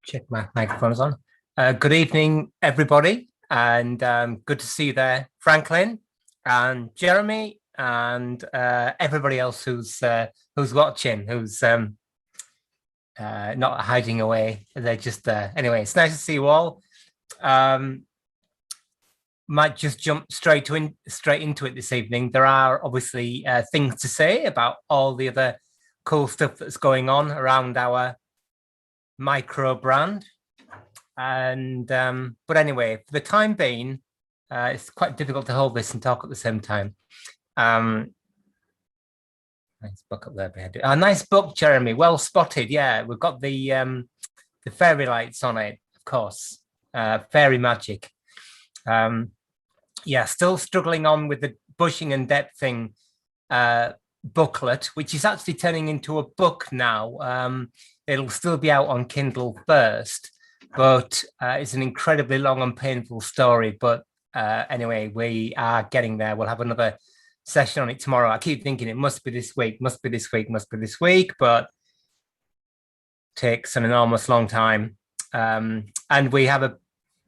Check my microphone's on. Good evening, everybody, and good to see you there, Franklin and Jeremy, and everybody else who's watching, who's not hiding away. They're just there. Anyway, it's nice to see you all. Might just jump straight into it this evening. There are obviously things to say about all the other cool stuff that's going on around our micro brand, and but anyway, for the time being, it's quite difficult to hold this and talk at the same time. Nice book up there behind it. A nice book, Jeremy. Well spotted. Yeah, we've got the fairy lights on it, of course. Fairy magic. Yeah, still struggling on with the bushing and depthing booklet, which is actually turning into a book now. It'll still be out on Kindle first, but it's an incredibly long and painful story. But anyway, we are getting there. We'll have another session on it tomorrow. I keep thinking it must be this week, but takes an enormous long time. And we have a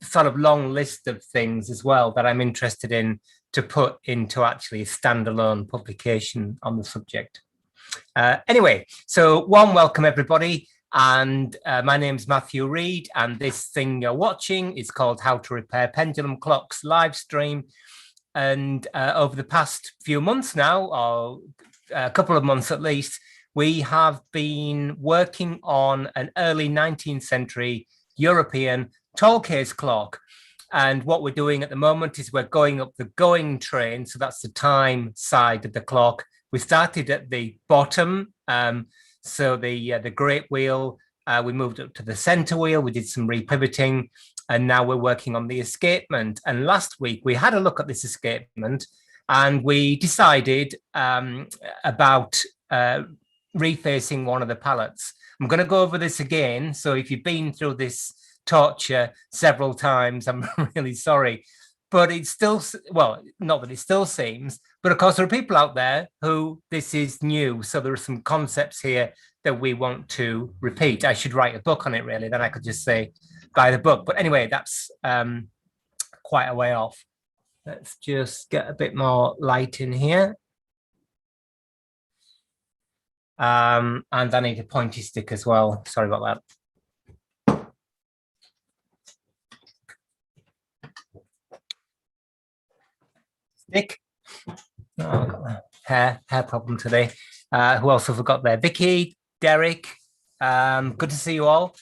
sort of long list of things as well that I'm interested in to put into actually a standalone publication on the subject. Anyway, so warm welcome, everybody. And my name's Matthew Reed, and this thing you're watching is called How to Repair Pendulum Clocks live stream. And over the past few months now, or a couple of months at least, we have been working on an early 19th century European toll case clock. And what we're doing at the moment is we're going up the going train. So that's the time side of the clock. We started at the bottom. So the great wheel, we moved up to the center wheel. We did some repivoting, and now we're working on the escapement. And last week we had a look at this escapement, and we decided about refacing one of the pallets. I'm going to go over this again. So if you've been through this torture several times, I'm really sorry, but it's still, well, not that it still seems, but of course there are people out there who this is new. So there are some concepts here that we want to repeat. I should write a book on it, really. Then I could just say buy the book. But anyway, that's quite a way off. Let's just get a bit more light in here. And I need a pointy stick as well. Sorry about that. Stick. Oh, I've got a hair problem today. Who else have we got there? Vicky, Derek. Good to see you all.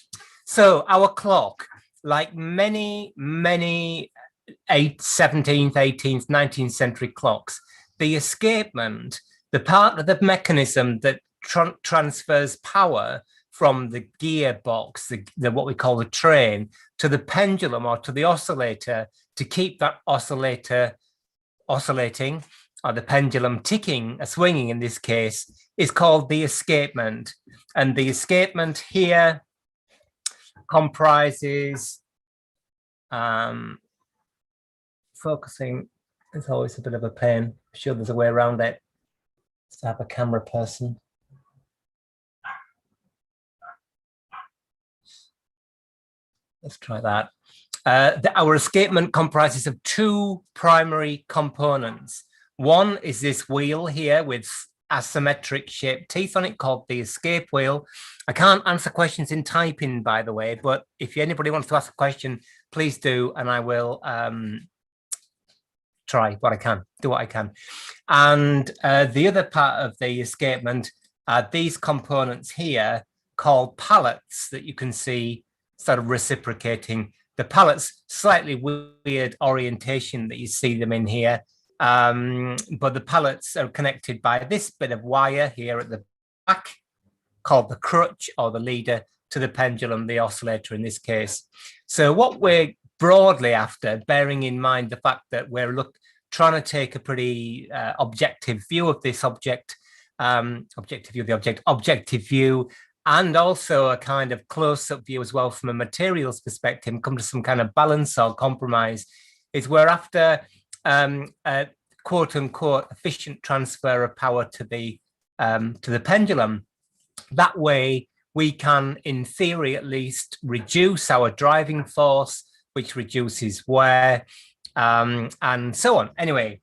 So our clock, like many 17th, 18th, 19th century clocks, the escapement, the part of the mechanism that transfers power from the gearbox, the what we call the train, to the pendulum or to the oscillator to keep that oscillator oscillating, or the pendulum ticking, swinging in this case, is called the escapement. And the escapement here comprises, focusing is always a bit of a pain. I'm sure there's a way around it. Let's have a camera person. Let's try that. Our escapement comprises of two primary components. One is this wheel here with asymmetric shaped teeth on it called the escape wheel. I can't answer questions in typing, by the way, but if anybody wants to ask a question, please do, and I will try what I can, do what I can. And the other part of the escapement are these components here called pallets that you can see sort of reciprocating. The pallets, slightly weird orientation that you see them in here, but the pallets are connected by this bit of wire here at the back called the crutch or the leader to the pendulum, the oscillator in this case. So what we're broadly after, bearing in mind the fact that we're trying to take a pretty objective view of this object, objective view, and also a kind of close-up view as well from a materials perspective, and come to some kind of balance or compromise, is we're after a quote-unquote efficient transfer of power to the pendulum. That way, we can, in theory at least, reduce our driving force, which reduces wear, and so on. Anyway,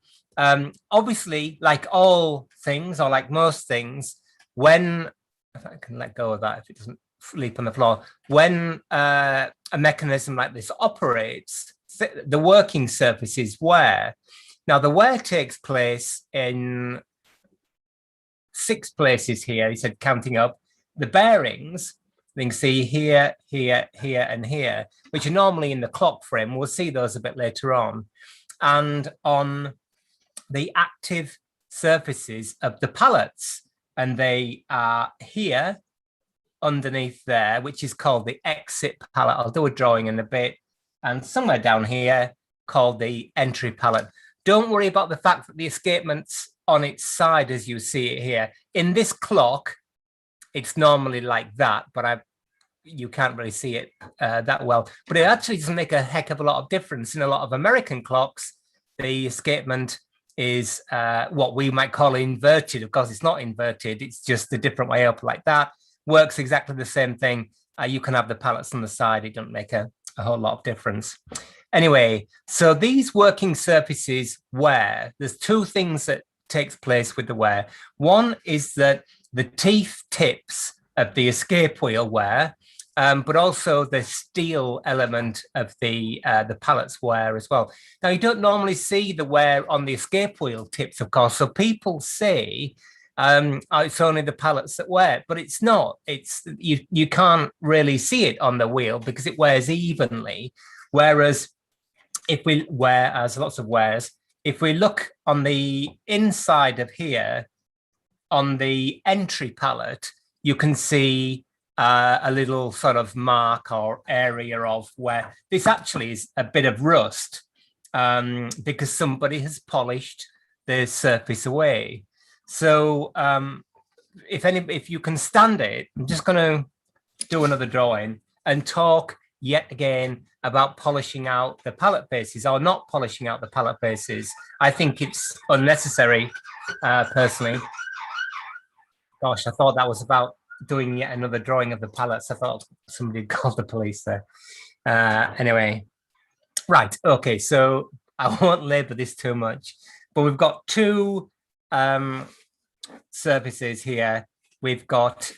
obviously, like all things, or like most things, when, if I can let go of that, if it doesn't leap on the floor, when a mechanism like this operates, the working surfaces wear. Now, the wear takes place in 6 places here. He said, counting up the bearings, you can see here, here, here, and here, which are normally in the clock frame. We'll see those a bit later on. And on the active surfaces of the pallets, and they are here underneath there, which is called the exit pallet. I'll do a drawing in a bit. And somewhere down here called the entry pallet. Don't worry about the fact that the escapement's on its side as you see it here. In this clock, it's normally like that, but you can't really see it that well. But it actually doesn't make a heck of a lot of difference. In a lot of American clocks, the escapement is what we might call inverted. Of course, it's not inverted. It's just a different way up like that. Works exactly the same thing. You can have the pallets on the side. It doesn't make a whole lot of difference. Anyway, so these working surfaces wear. There's 2 things that takes place with the wear. One is that the teeth tips of the escape wheel wear, but also the steel element of the pallets wear as well. Now, you don't normally see the wear on the escape wheel tips, of course. So people say it's only the pallets that wear, but it's not. It's you can't really see it on the wheel because it wears evenly. Whereas lots of wears, if we look on the inside of here, on the entry pallet, you can see a little sort of mark or area of where this actually is a bit of rust because somebody has polished the surface away. So if you can stand it, I'm just going to do another drawing and talk yet again about polishing out the pallet faces or not polishing out the pallet faces. I think it's unnecessary, personally. Gosh, I thought that was about doing yet another drawing of the pallets. I thought somebody called the police there. Anyway, right, okay, so I won't labor this too much, but we've got 2 surfaces here. We've got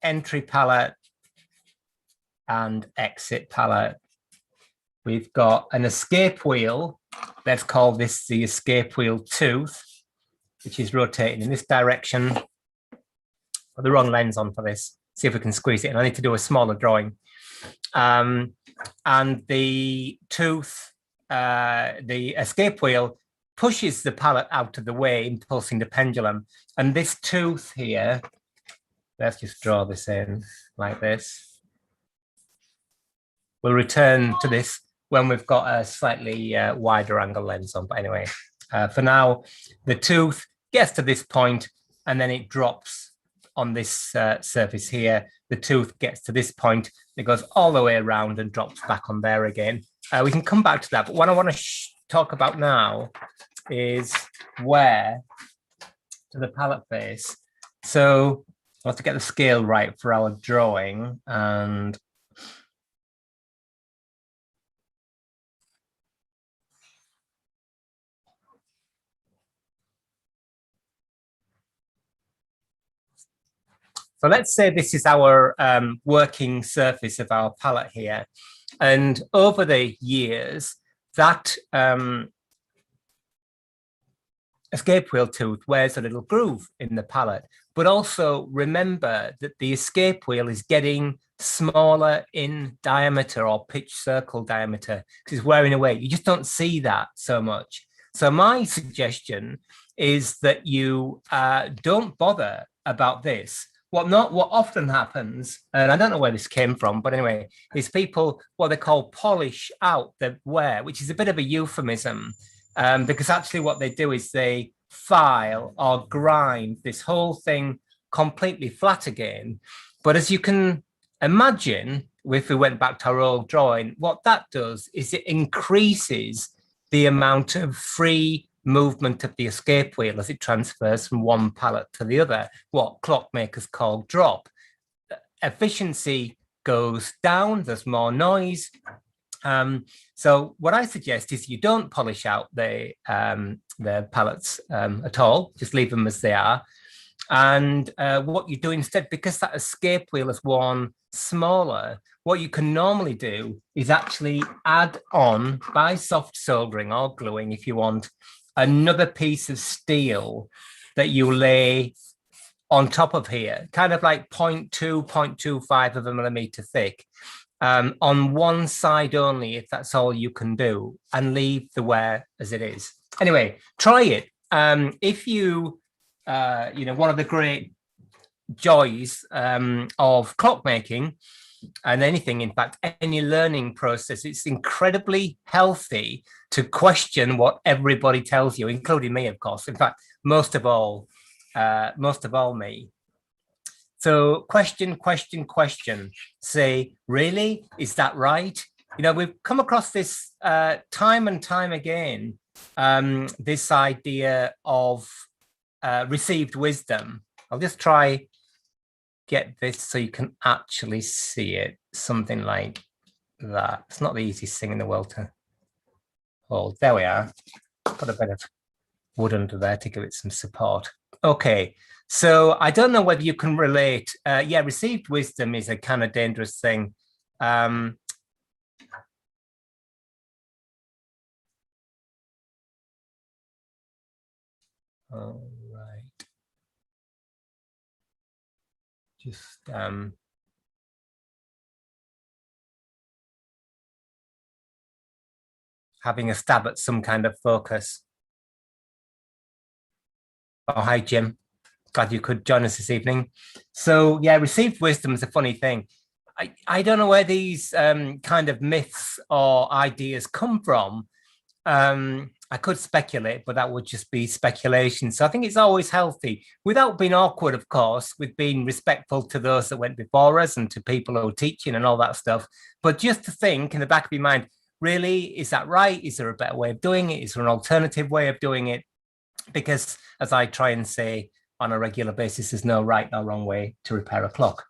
entry pallet and exit pallet. We've got an escape wheel. Let's call this the escape wheel tooth, which is rotating in this direction. Got the wrong lens on for this. See if we can squeeze it in. I need to do a smaller drawing. And the tooth, the escape wheel pushes the pallet out of the way, impulsing the pendulum. And this tooth here, let's just draw this in like this. We'll return to this when we've got a slightly wider angle lens on. But anyway, for now, the tooth gets to this point and then it drops on this surface here. The tooth gets to this point, it goes all the way around and drops back on there again. We can come back to that. But what I want to talk about now is wear to the pallet face. So I'll have to get the scale right for our drawing. And so let's say this is our working surface of our pallet here. And over the years, that escape wheel tooth wears a little groove in the pallet. But also remember that the escape wheel is getting smaller in diameter or pitch circle diameter because it's wearing away. You just don't see that so much. So my suggestion is that you don't bother about this. What often happens, and I don't know where this came from, but anyway, is people, what they call polish out the wear, which is a bit of a euphemism, because actually what they do is they file or grind this whole thing completely flat again. But as you can imagine, if we went back to our old drawing, what that does is it increases the amount of free movement of the escape wheel as it transfers from one pallet to the other, what clockmakers call drop. efficiency goes down, there's more noise. So what I suggest is you don't polish out the pallets at all, just leave them as they are. And what you do instead, because that escape wheel is worn smaller, what you can normally do is actually add on, by soft soldering or gluing if you want, another piece of steel that you lay on top of here, kind of like 0.2, 0.25 of a millimeter thick, on one side only, if that's all you can do, and leave the wear as it is. Anyway, try it. If you, one of the great joys of clockmaking, and anything, in fact, any learning process, it's incredibly healthy to question what everybody tells you, including me, of course. In fact, most of all me. So question. Say, really? Is that right? We've come across this time and time again, this idea of received wisdom. I'll just try get this so you can actually see it, something like that. It's not the easiest thing in the world to hold. There we are. Got a bit of wood under there to give it some support. Okay, so I don't know whether you can relate. Yeah, received wisdom is a kind of dangerous thing. All right. Just having a stab at some kind of focus. Oh, hi, Jim. Glad you could join us this evening. So yeah, received wisdom is a funny thing. I don't know where these kind of myths or ideas come from. I could speculate, but that would just be speculation. So I think it's always healthy, without being awkward, of course, with being respectful to those that went before us and to people who are teaching and all that stuff. But just to think in the back of your mind, really, is that right? Is there a better way of doing it? Is there an alternative way of doing it? Because as I try and say on a regular basis, there's no right or wrong way to repair a clock.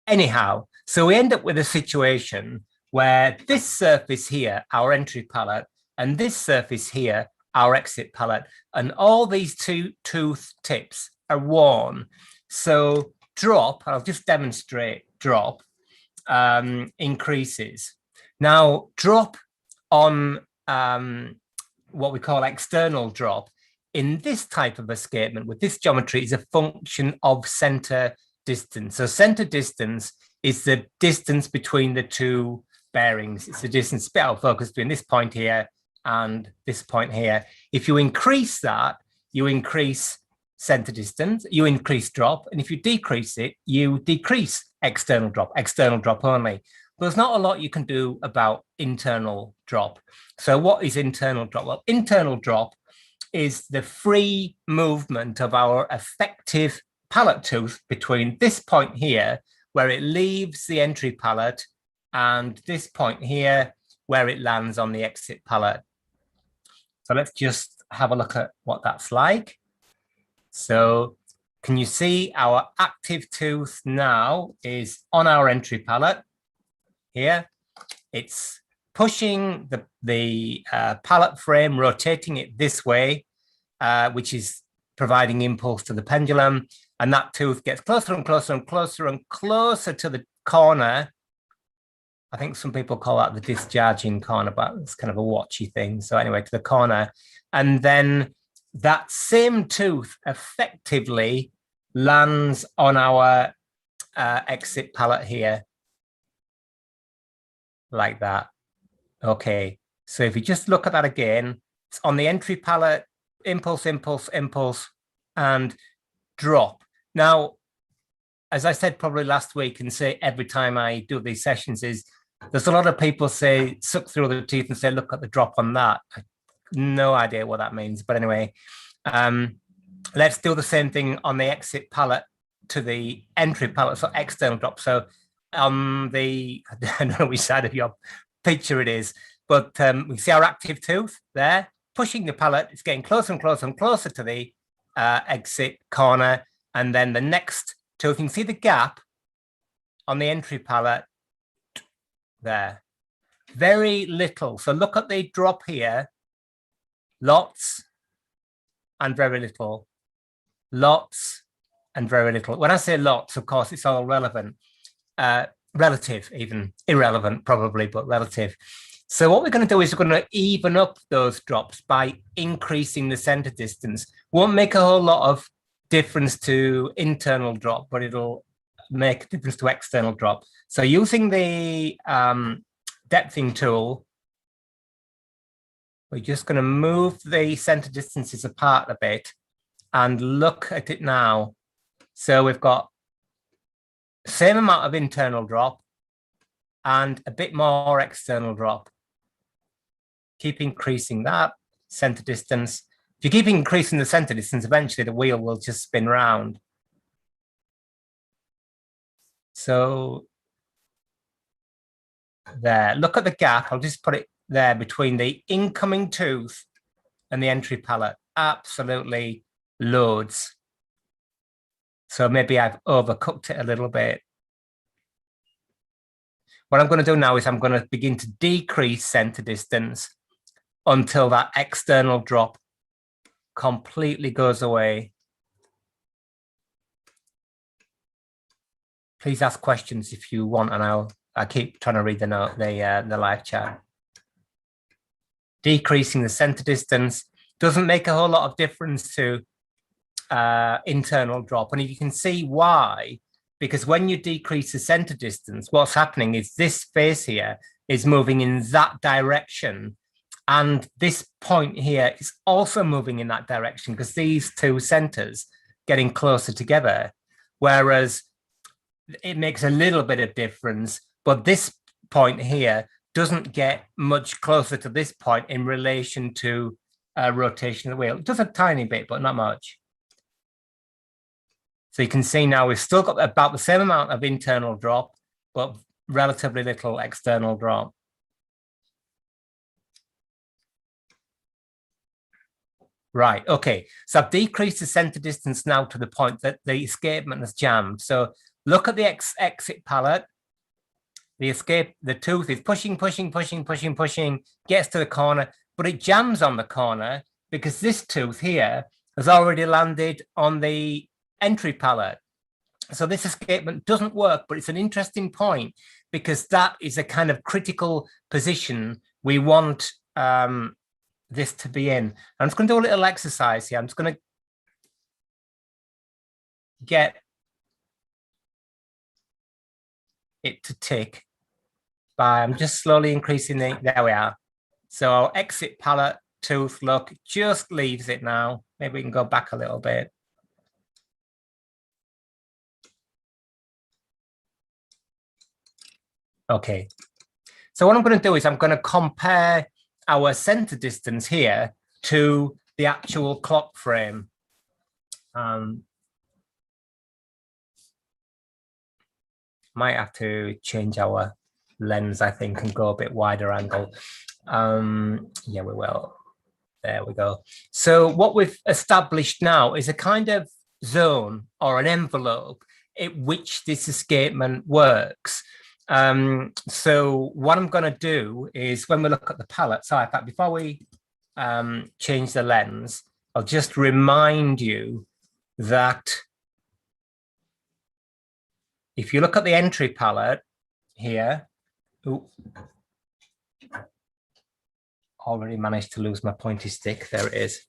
Anyhow, so we end up with a situation where this surface here, our entry pallet, and this surface here, our exit pallet, and all these two tooth tips are worn. So drop, I'll just demonstrate drop, increases. Now, drop on what we call external drop in this type of escapement with this geometry is a function of center distance. So center distance is the distance between the two bearings. It's the distance spit out focus between this point here and this point here. If you increase that, you increase center distance, you increase drop. And if you decrease it, you decrease external drop only. But there's not a lot you can do about internal drop. So what is internal drop? Well, internal drop is the free movement of our effective pallet tooth between this point here, where it leaves the entry pallet, and this point here, where it lands on the exit pallet. So let's just have a look at what that's like. So can you see our active tooth now is on our entry pallet here. It's pushing the pallet frame, rotating it this way, which is providing impulse to the pendulum. And that tooth gets closer and closer and closer and closer to the corner. I think some people call that the discharging corner, but it's kind of a watchy thing. So anyway, to the corner. And then that same tooth effectively lands on our exit pallet here, like that. Okay, so if you just look at that again, it's on the entry pallet, impulse, impulse, impulse, and drop. Now, as I said probably last week and say every time I do these sessions is, there's a lot of people say, suck through the teeth and say, look at the drop on that. I have no idea what that means. But anyway, let's do the same thing on the exit pallet to the entry pallet, so external drop. So on the, I don't know which side of your picture it is, but we see our active tooth there, pushing the pallet. It's getting closer and closer and closer to the exit corner. And then the next tooth, you can see the gap on the entry pallet there. Very little. So look at the drop here. Lots and very little. Lots and very little. When I say lots, of course, it's all relevant. Relative, even irrelevant, probably, but relative. So what we're going to do is we're going to even up those drops by increasing the center distance. Won't make a whole lot of difference to internal drop, but it'll make a difference to external drop. So using the depthing tool, we're just going to move the center distances apart a bit and look at it now. So we've got same amount of internal drop and a bit more external drop. Keep increasing that center distance. If you keep increasing the center distance, eventually the wheel will just spin round. So there, look at the gap. I'll just put it there between the incoming tooth and the entry pallet. Absolutely loads. So maybe I've overcooked it a little bit. What I'm going to do now is I'm going to begin to decrease center distance until that external drop completely goes away. Please ask questions if you want, and I keep trying to read the note, the live chat. Decreasing the center distance doesn't make a whole lot of difference to internal drop, and you can see why. Because when you decrease the center distance, what's happening is this face here is moving in that direction. And this point here is also moving in that direction because these two centers getting closer together. Whereas it makes a little bit of difference, but this point here doesn't get much closer to this point in relation to rotation of the wheel. It does a tiny bit, but not much. So you can see now we've still got about the same amount of internal drop, but relatively little external drop. Right, okay. So I've decreased the center distance now to the point that the escapement has jammed. So look at the exit pallet. The tooth is pushing, gets to the corner, but it jams on the corner because this tooth here has already landed on the entry pallet. So this escapement doesn't work, but it's an interesting point because that is a kind of critical position we want this to be in. I'm just going to do a little exercise here. I'm just going to get it to tick by, I'm just slowly increasing the, there we are. So our exit pallet tooth, look, just leaves it now. Maybe we can go back a little bit. Okay, so what I'm going to do is I'm going to compare our center distance here to the actual clock frame. Might have to change our lens, I think, and go a bit wider angle. Yeah, we will. There we go. So what we've established now is a kind of zone or an envelope in which this escapement works. So what I'm going to do is when we look at the palette, so in fact, before we change the lens, I'll just remind you that if you look at the entry palette here, already managed to lose my pointy stick. There it is.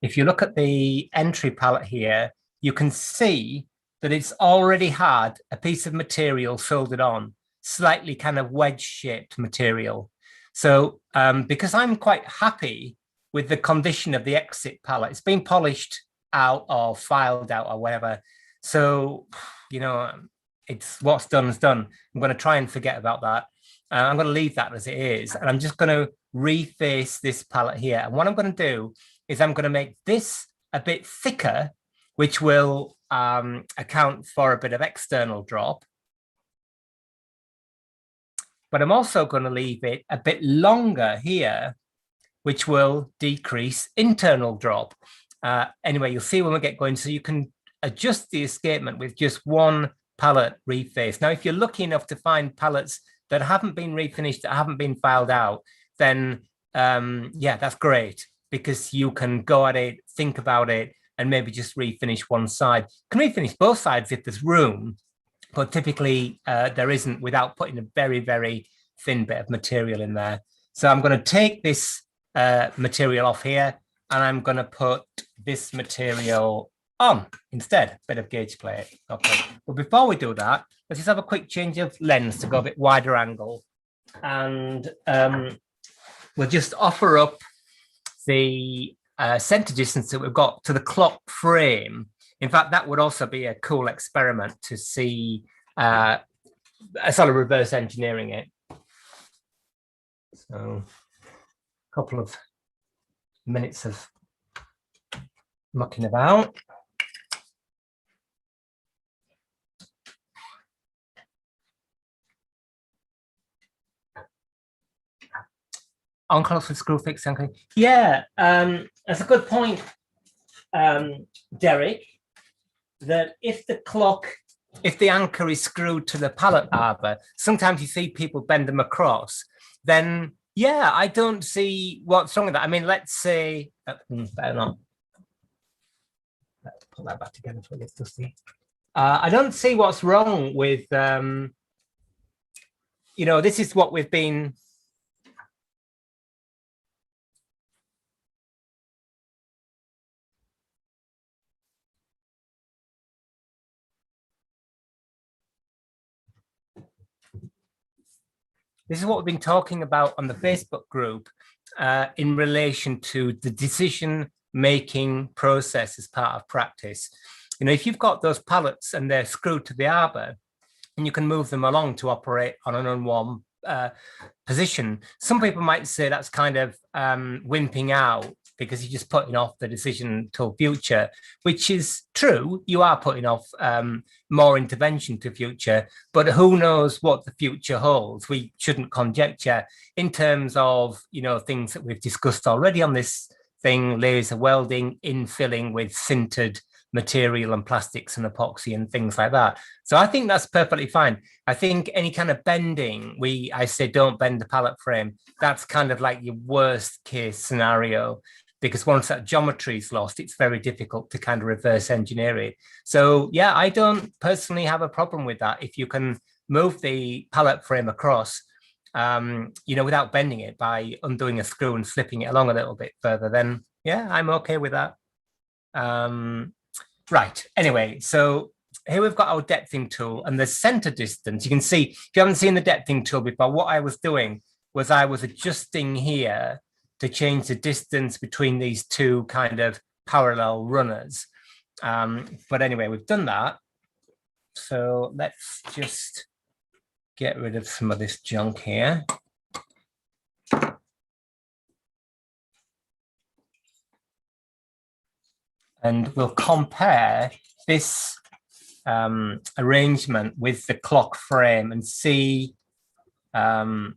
If you look at the entry palette here, you can see that it's already had a piece of material soldered on, slightly kind of wedge-shaped material. So because I'm quite happy with the condition of the exit palette, it's been polished out or filed out or whatever. So, you know, it's what's done is done. I'm going to try and forget about that. I'm going to leave that as it is. And I'm just going to reface this palette here. And what I'm going to do is I'm going to make this a bit thicker, which will account for a bit of external drop. But I'm also going to leave it a bit longer here, which will decrease internal drop. Anyway, you'll see when we get going. So you can adjust the escapement with just one pallet reface. Now, if you're lucky enough to find pallets that haven't been refinished, that haven't been filed out, then yeah, that's great, because you can go at it, think about it, and maybe just refinish one side. You can refinish both sides if there's room, but typically there isn't, without putting a very, very thin bit of material in there. So I'm going to take this material off here, and I'm going to put this material on instead, bit of gauge plate. Okay, but before we do that, let's just have a quick change of lens to go a bit wider angle, and we'll just offer up the center distance that we've got to the clock frame. In fact, that would also be a cool experiment to see a sort of reverse engineering it. So a couple of minutes of mucking about. On close with screw fix. Yeah, that's a good point, Derek, that if the anchor is screwed to the pallet arbor, sometimes you see people bend them across, then yeah, I don't see what's wrong with that. I mean, let's say, better not. Let's put that back together for this to see. I don't see what's wrong with, you know, this is what we've been. This is what we've been talking about on the Facebook group in relation to the decision-making process as part of practice. You know, if you've got those pallets and they're screwed to the arbor, and you can move them along to operate on an unwarm position, some people might say that's kind of wimping out, because you're just putting off the decision till future, which is true. You are putting off more intervention to future, but who knows what the future holds? We shouldn't conjecture in terms of, you know, things that we've discussed already on this thing: laser welding, infilling with sintered material and plastics and epoxy and things like that. So I think that's perfectly fine. I think any kind of bending, I say don't bend the pallet frame. That's kind of like your worst case scenario, because once that geometry is lost, it's very difficult to kind of reverse engineer it. So yeah, I don't personally have a problem with that. If you can move the pallet frame across, you know, without bending it, by undoing a screw and slipping it along a little bit further, then yeah, I'm okay with that. Right, anyway, so here we've got our depthing tool and the center distance. You can see, if you haven't seen the depthing tool before, what I was doing was I was adjusting here to change the distance between these two kind of parallel runners. But anyway, we've done that. So let's just get rid of some of this junk here. And we'll compare this arrangement with the clock frame and see how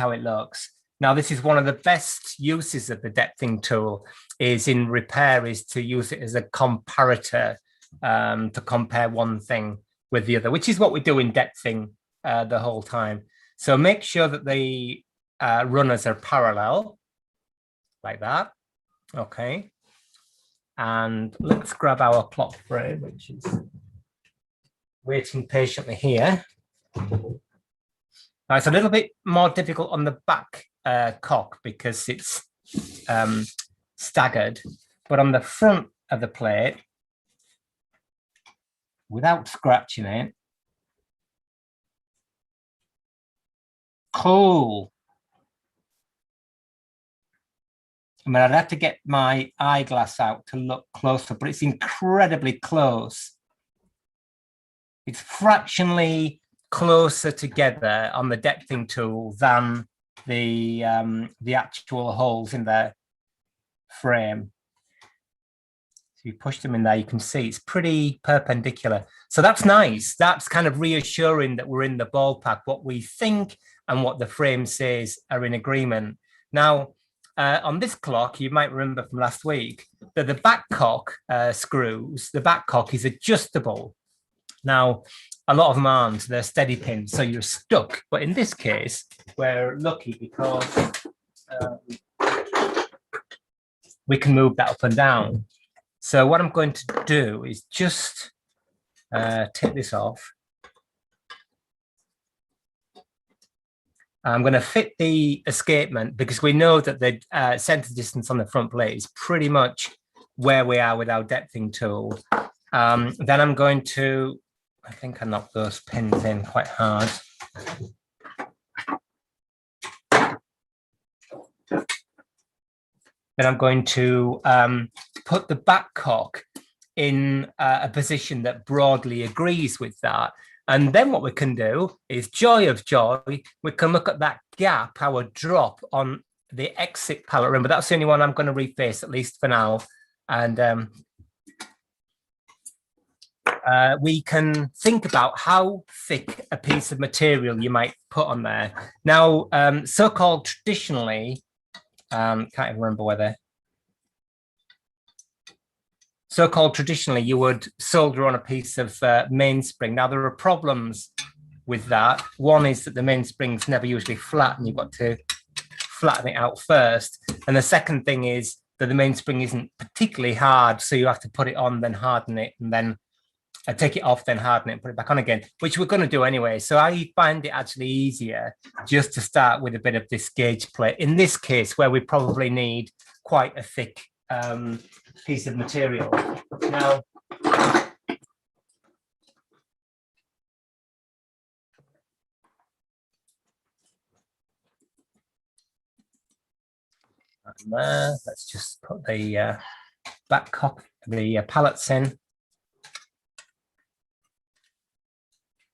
it looks. Now, this is one of the best uses of the depthing tool, is in repair, is to use it as a comparator, to compare one thing with the other, which is what we do in depthing the whole time. So make sure that the runners are parallel, like that. Okay. And let's grab our clock frame, which is waiting patiently here. Now, it's a little bit more difficult on the back cock because it's staggered, but on the front of the plate, without scratching it, cool. I mean, I'd have to get my eyeglass out to look closer, but it's incredibly close. It's fractionally closer together on the depthing tool than the actual holes in the frame. So you push them in there, you can see it's pretty perpendicular. So that's nice. That's kind of reassuring that we're in the ballpark. What we think and what the frame says are in agreement. Now, on this clock, you might remember from last week that the backcock screws, the backcock is adjustable. Now, a lot of them aren't, they're steady pins, so you're stuck. But in this case, we're lucky because we can move that up and down. So what I'm going to do is just take this off. I'm going to fit the escapement because we know that the center distance on the front plate is pretty much where we are with our depthing tool. Then I'm going to, I think I knocked those pins in quite hard. Then I'm going to put the backcock in a position that broadly agrees with that. And then what we can do is, joy of joy, we can look at that gap, our drop on the exit pallet rim, but that's the only one I'm going to reface, at least for now. And we can think about how thick a piece of material you might put on there. Now, so-called traditionally, can't even remember whether, so-called traditionally, you would solder on a piece of mainspring. Now, there are problems with that. One is that the mainspring's never usually flat, and you've got to flatten it out first. And the second thing is that the mainspring isn't particularly hard, so you have to put it on, then harden it, and then take it off, then harden it, and put it back on again, which we're going to do anyway. So I find it actually easier just to start with a bit of this gauge plate. In this case, where we probably need quite a thick piece of material. Now, let's just put the backcock, the pallets in.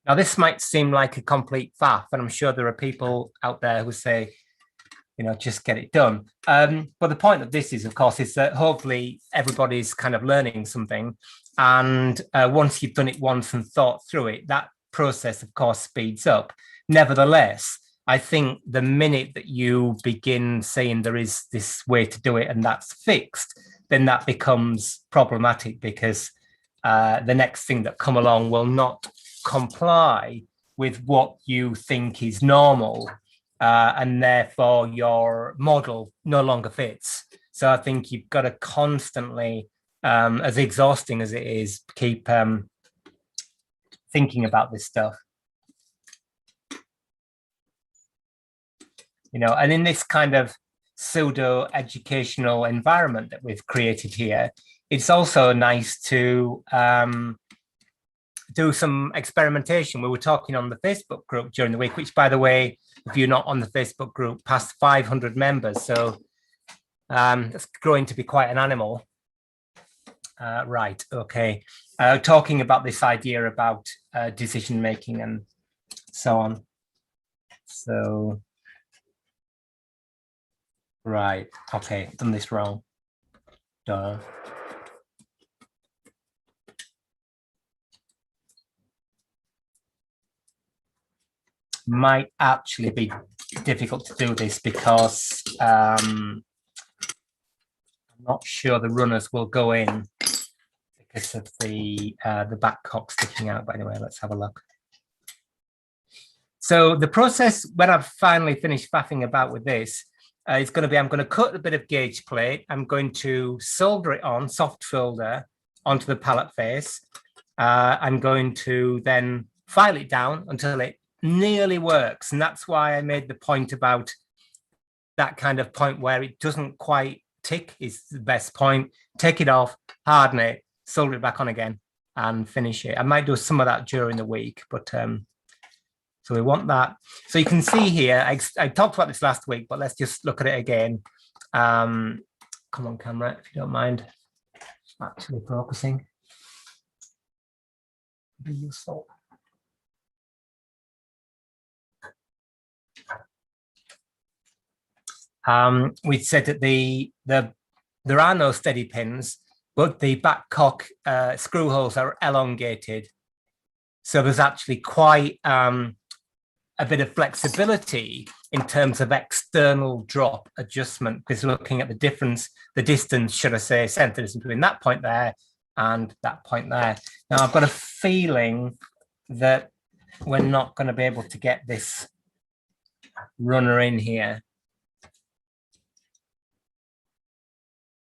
Now, this might seem like a complete faff, and I'm sure there are people out there who say, you know, just get it done. But the point of this is, of course, is that hopefully everybody's kind of learning something. And once you've done it once and thought through it, that process, of course, speeds up. Nevertheless, I think the minute that you begin saying there is this way to do it and that's fixed, then that becomes problematic, because the next thing that come along will not comply with what you think is normal. And therefore your model no longer fits. So I think you've got to constantly, as exhausting as it is, keep thinking about this stuff. You know, and in this kind of pseudo educational environment that we've created here, it's also nice to do some experimentation. We were talking on the Facebook group during the week, which, by the way, if you're not on the Facebook group, past 500 members. So that's growing to be quite an animal. Right, okay. Talking about this idea about decision making and so on. So, right, okay, done this wrong. Duh. Might actually be difficult to do this because I'm not sure the runners will go in because of the backcock sticking out. But anyway, let's have a look. So the process, when I've finally finished faffing about with this, is going to be, I'm going to cut a bit of gauge plate. I'm going to solder it on, soft solder, onto the pallet face. I'm going to then file it down until it nearly works. And that's why I made the point about that kind of point where it doesn't quite tick is the best point. Take it off, harden it, solder it back on again, and finish it. I might do some of that during the week, but so we want that. So you can see here, I talked about this last week, but let's just look at it again. Come on, camera, if you don't mind actually focusing. Be useful. We said that there are no steady pins, but the backcock screw holes are elongated. So there's actually quite a bit of flexibility in terms of external drop adjustment, because looking at the difference, the distance, should I say, center distance between that point there and that point there. Now I've got a feeling that we're not going to be able to get this runner in here.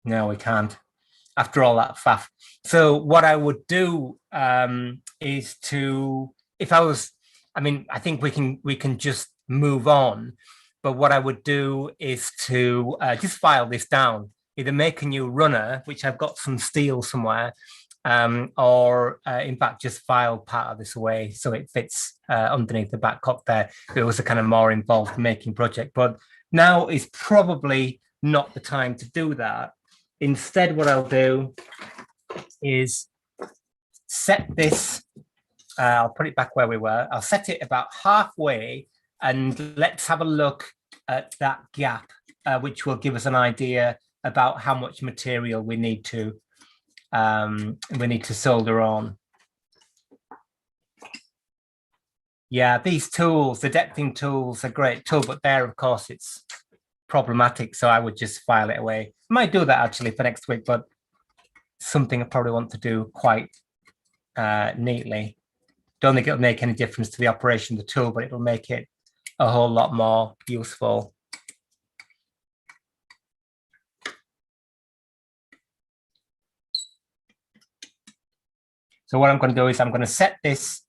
No, we can't, after all that faff. So what I would do is to, if I was, I mean, I think we can just move on, but what I would do is to just file this down, either make a new runner, which I've got some steel somewhere, or in fact just file part of this away so it fits underneath the back cup there. It was a kind of more involved making project, but now is probably not the time to do that. Instead, what I'll do is set this, I'll put it back where we were. I'll set it about halfway, and let's have a look at that gap, which will give us an idea about how much material we need to solder on. Yeah, these tools, the depthing tools, are a great tool, but there, of course, it's problematic, so I would just file it away. Might do that actually for next week, but something I probably want to do quite neatly. Don't think it'll make any difference to the operation of the tool, but it'll make it a whole lot more useful. So what I'm going to do is I'm going to set this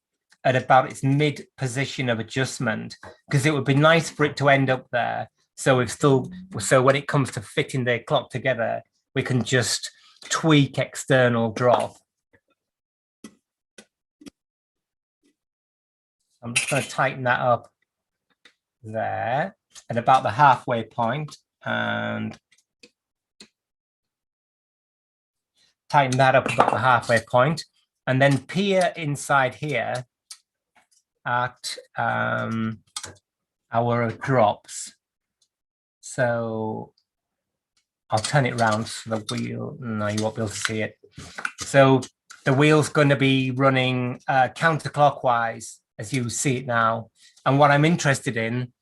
at about its mid position of adjustment, because it would be nice for it to end up there. So we've still, so when it comes to fitting the clock together, we can just tweak external drop. I'm just going to tighten that up there at about the halfway point, and tighten that up about the halfway point, and then peer inside here at our drops. So I'll turn it around so the wheel, no, you won't be able to see it. So the wheel's going to be running counterclockwise as you see it now. And what I'm interested in,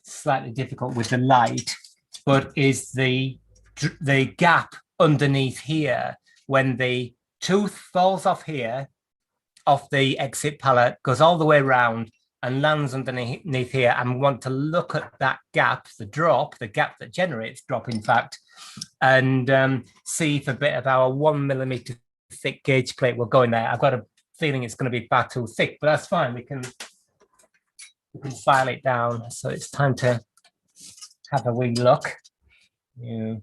slightly difficult with the light, but is the gap underneath here when the tooth falls off here, off the exit pallet, goes all the way around and lands underneath here, and want to look at that gap, the drop, the gap that generates drop, in fact, and see if a bit of our 1 millimeter thick gauge plate will go in there. I've got a feeling it's going to be far too thick, but that's fine. We can file it down. So it's time to have a wee look. Yeah.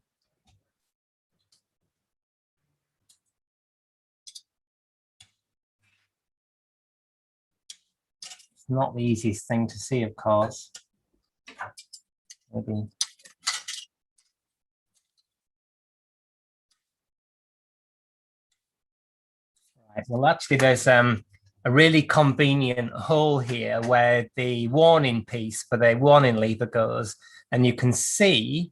Not the easiest thing to see, of course. Maybe. Right. Well, actually, there's a really convenient hole here where the warning piece for the warning lever goes, and you can see,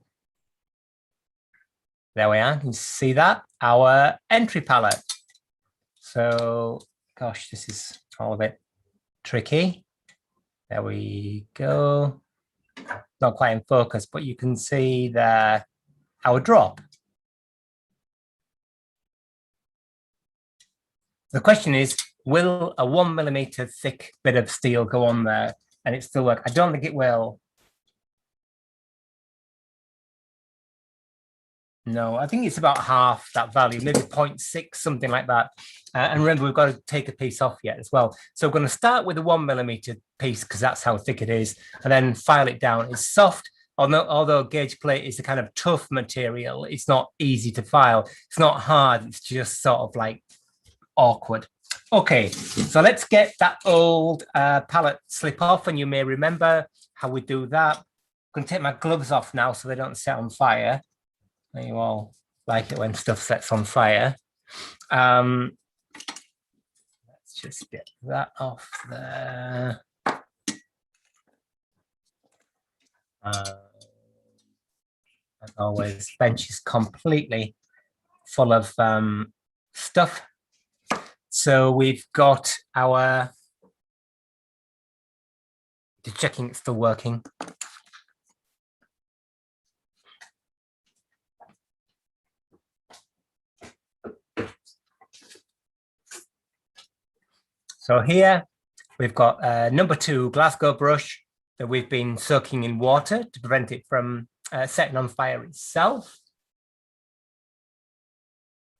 there we are, you see that, our entry pallet. So, gosh, this is all a bit tricky. There we go. Not quite in focus, but you can see there our drop. The question is, will a 1 millimeter thick bit of steel go on there and it still work? I don't think it will. No, I think it's about half that value, maybe 0.6, something like that. And remember, we've got to take a piece off yet as well. So we're going to start with a 1 millimeter piece because that's how thick it is, and then file it down. It's soft, although gauge plate is a kind of tough material. It's not easy to file. It's not hard. It's just sort of like awkward. Okay, so let's get that old pallet slip off, and you may remember how we do that. I'm going to take my gloves off now so they don't set on fire. You all like it when stuff sets on fire. Let's just get that off there. As always, bench is completely full of stuff. So we've got our, just checking it's still working. So here we've got a number 2 Glasgow brush that we've been soaking in water to prevent it from setting on fire itself.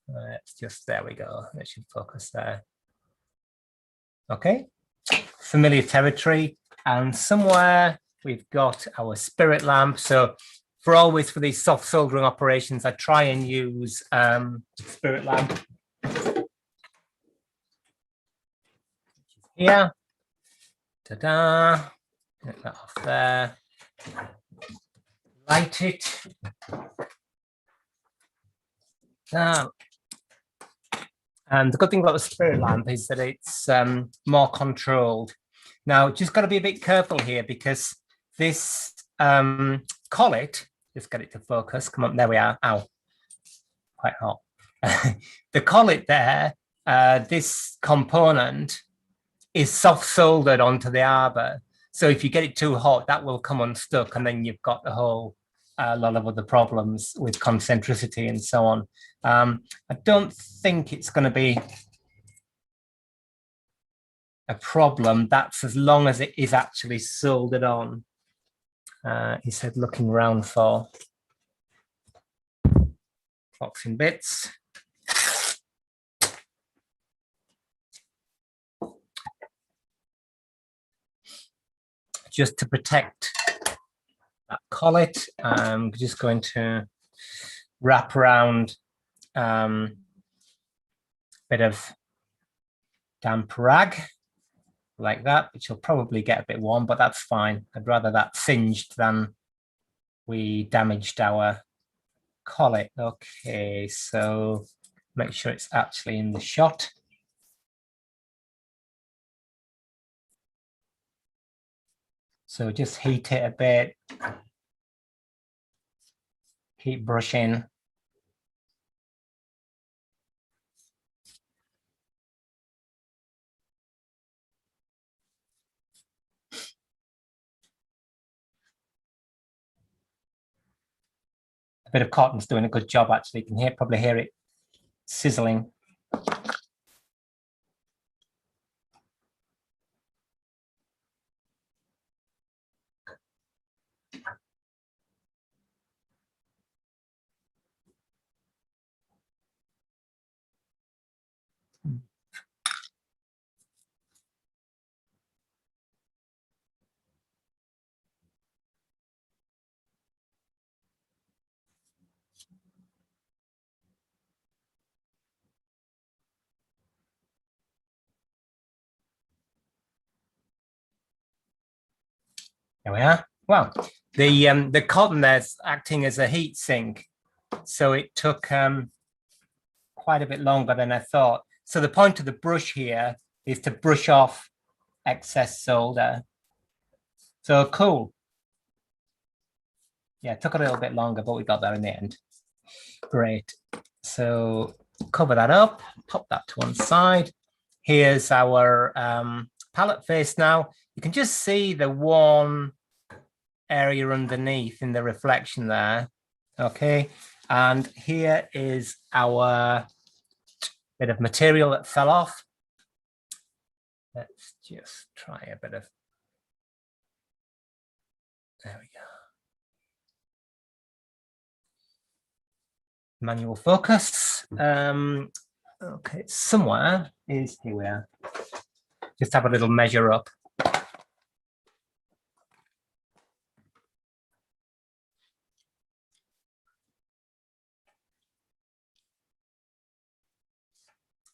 It's just, there we go. It should focus there. Okay, familiar territory. And somewhere we've got our spirit lamp. So for these soft soldering operations, I try and use spirit lamp. Here. Ta-da. Get that off there. Light it. And the good thing about the spirit lamp is that it's more controlled. Now, just got to be a bit careful here because this collet, just get it to focus. Come on, there we are. Ow, quite hot. The collet there, this component is soft soldered onto the arbor. So if you get it too hot, that will come unstuck, and then you've got the whole lot of other problems with concentricity and so on. I don't think it's going to be a problem. That's as long as it is actually soldered on. He said looking around for clocks in bits. Just to protect that collet, I'm just going to wrap around a bit of damp rag like that, which will probably get a bit warm, but that's fine. I'd rather that singed than we damaged our collet. Okay, so make sure it's actually in the shot. So just heat it a bit, keep brushing. A bit of cotton's doing a good job, actually. You can probably hear it sizzling. There we are. Well, the cotton there's acting as a heat sink, so it took quite a bit longer than I thought. So the point of the brush here is to brush off excess solder. So cool. Yeah, it took a little bit longer, but we got there in the end. Great. So cover that up, pop that to one side. Here's our pallet face now. You can just see the one area underneath in the reflection there. Okay, and here is our bit of material that fell off. Let's just try a bit of, there we go. Manual focus. Okay, somewhere is, here we are. Just have a little measure up.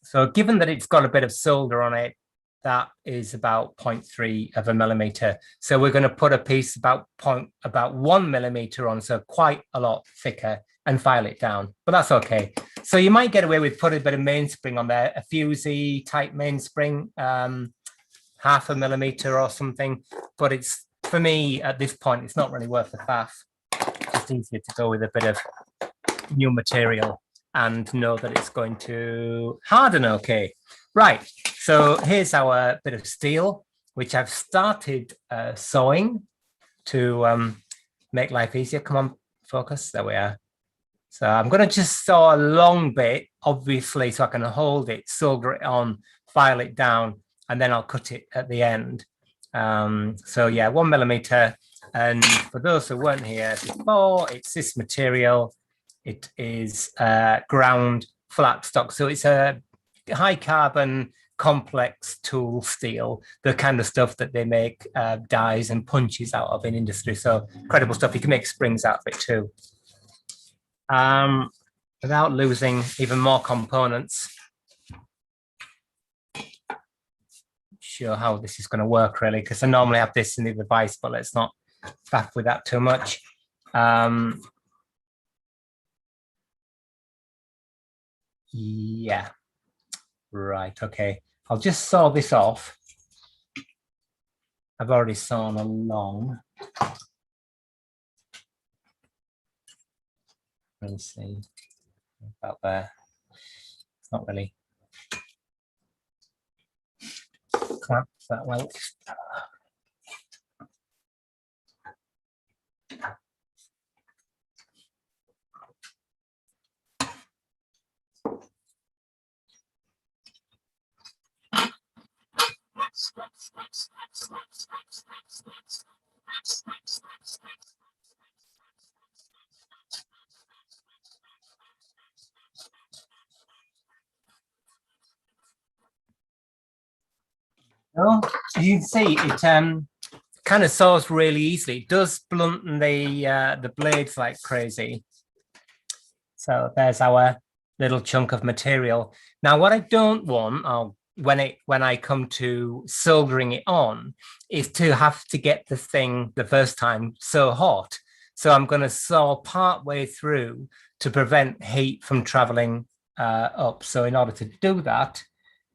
So given that it's got a bit of solder on it, that is about 0.3 of a millimeter. So we're going to put a piece about 1 millimeter on, so quite a lot thicker, and file it down, but that's okay. So you might get away with putting a bit of mainspring on there, a fusee type mainspring, 0.5 millimeter or something, but it's, for me at this point, it's not really worth the faff. It's easier to go with a bit of new material and know that it's going to harden okay. Right, so here's our bit of steel, which I've started sewing to make life easier. Come on, focus, there we are. So I'm going to just sew a long bit, obviously, so I can hold it, solder it on, file it down, and then I'll cut it at the end. So yeah, 1 millimeter. And for those who weren't here before, it's this material. It is ground flat stock. So it's a high carbon complex tool steel, the kind of stuff that they make dies and punches out of in industry. So incredible stuff. You can make springs out of it too. Without losing even more components. Sure how this is going to work really, because I normally have this in the device, but let's not faff with that too much. Yeah, right, okay. I'll just saw this off. I've already sawn along. Let me see about there. It's not really clamped that well. Oh, as you can see, it kind of saws really easily. It does blunt the blades like crazy. So there's our little chunk of material. Now, what I don't want, when I come to soldering it on, is to have to get the thing the first time so hot. So I'm going to saw part way through to prevent heat from traveling up. So in order to do that,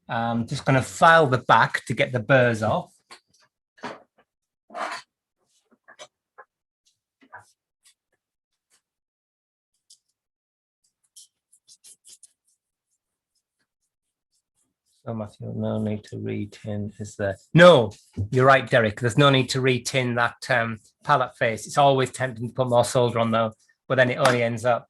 I'm just going to file the back to get the burrs off. So Matthew, no need to re-tin, is there? No, you're right, Derek. There's no need to re-tin that pallet face. It's always tempting to put more solder on though, but then it only ends up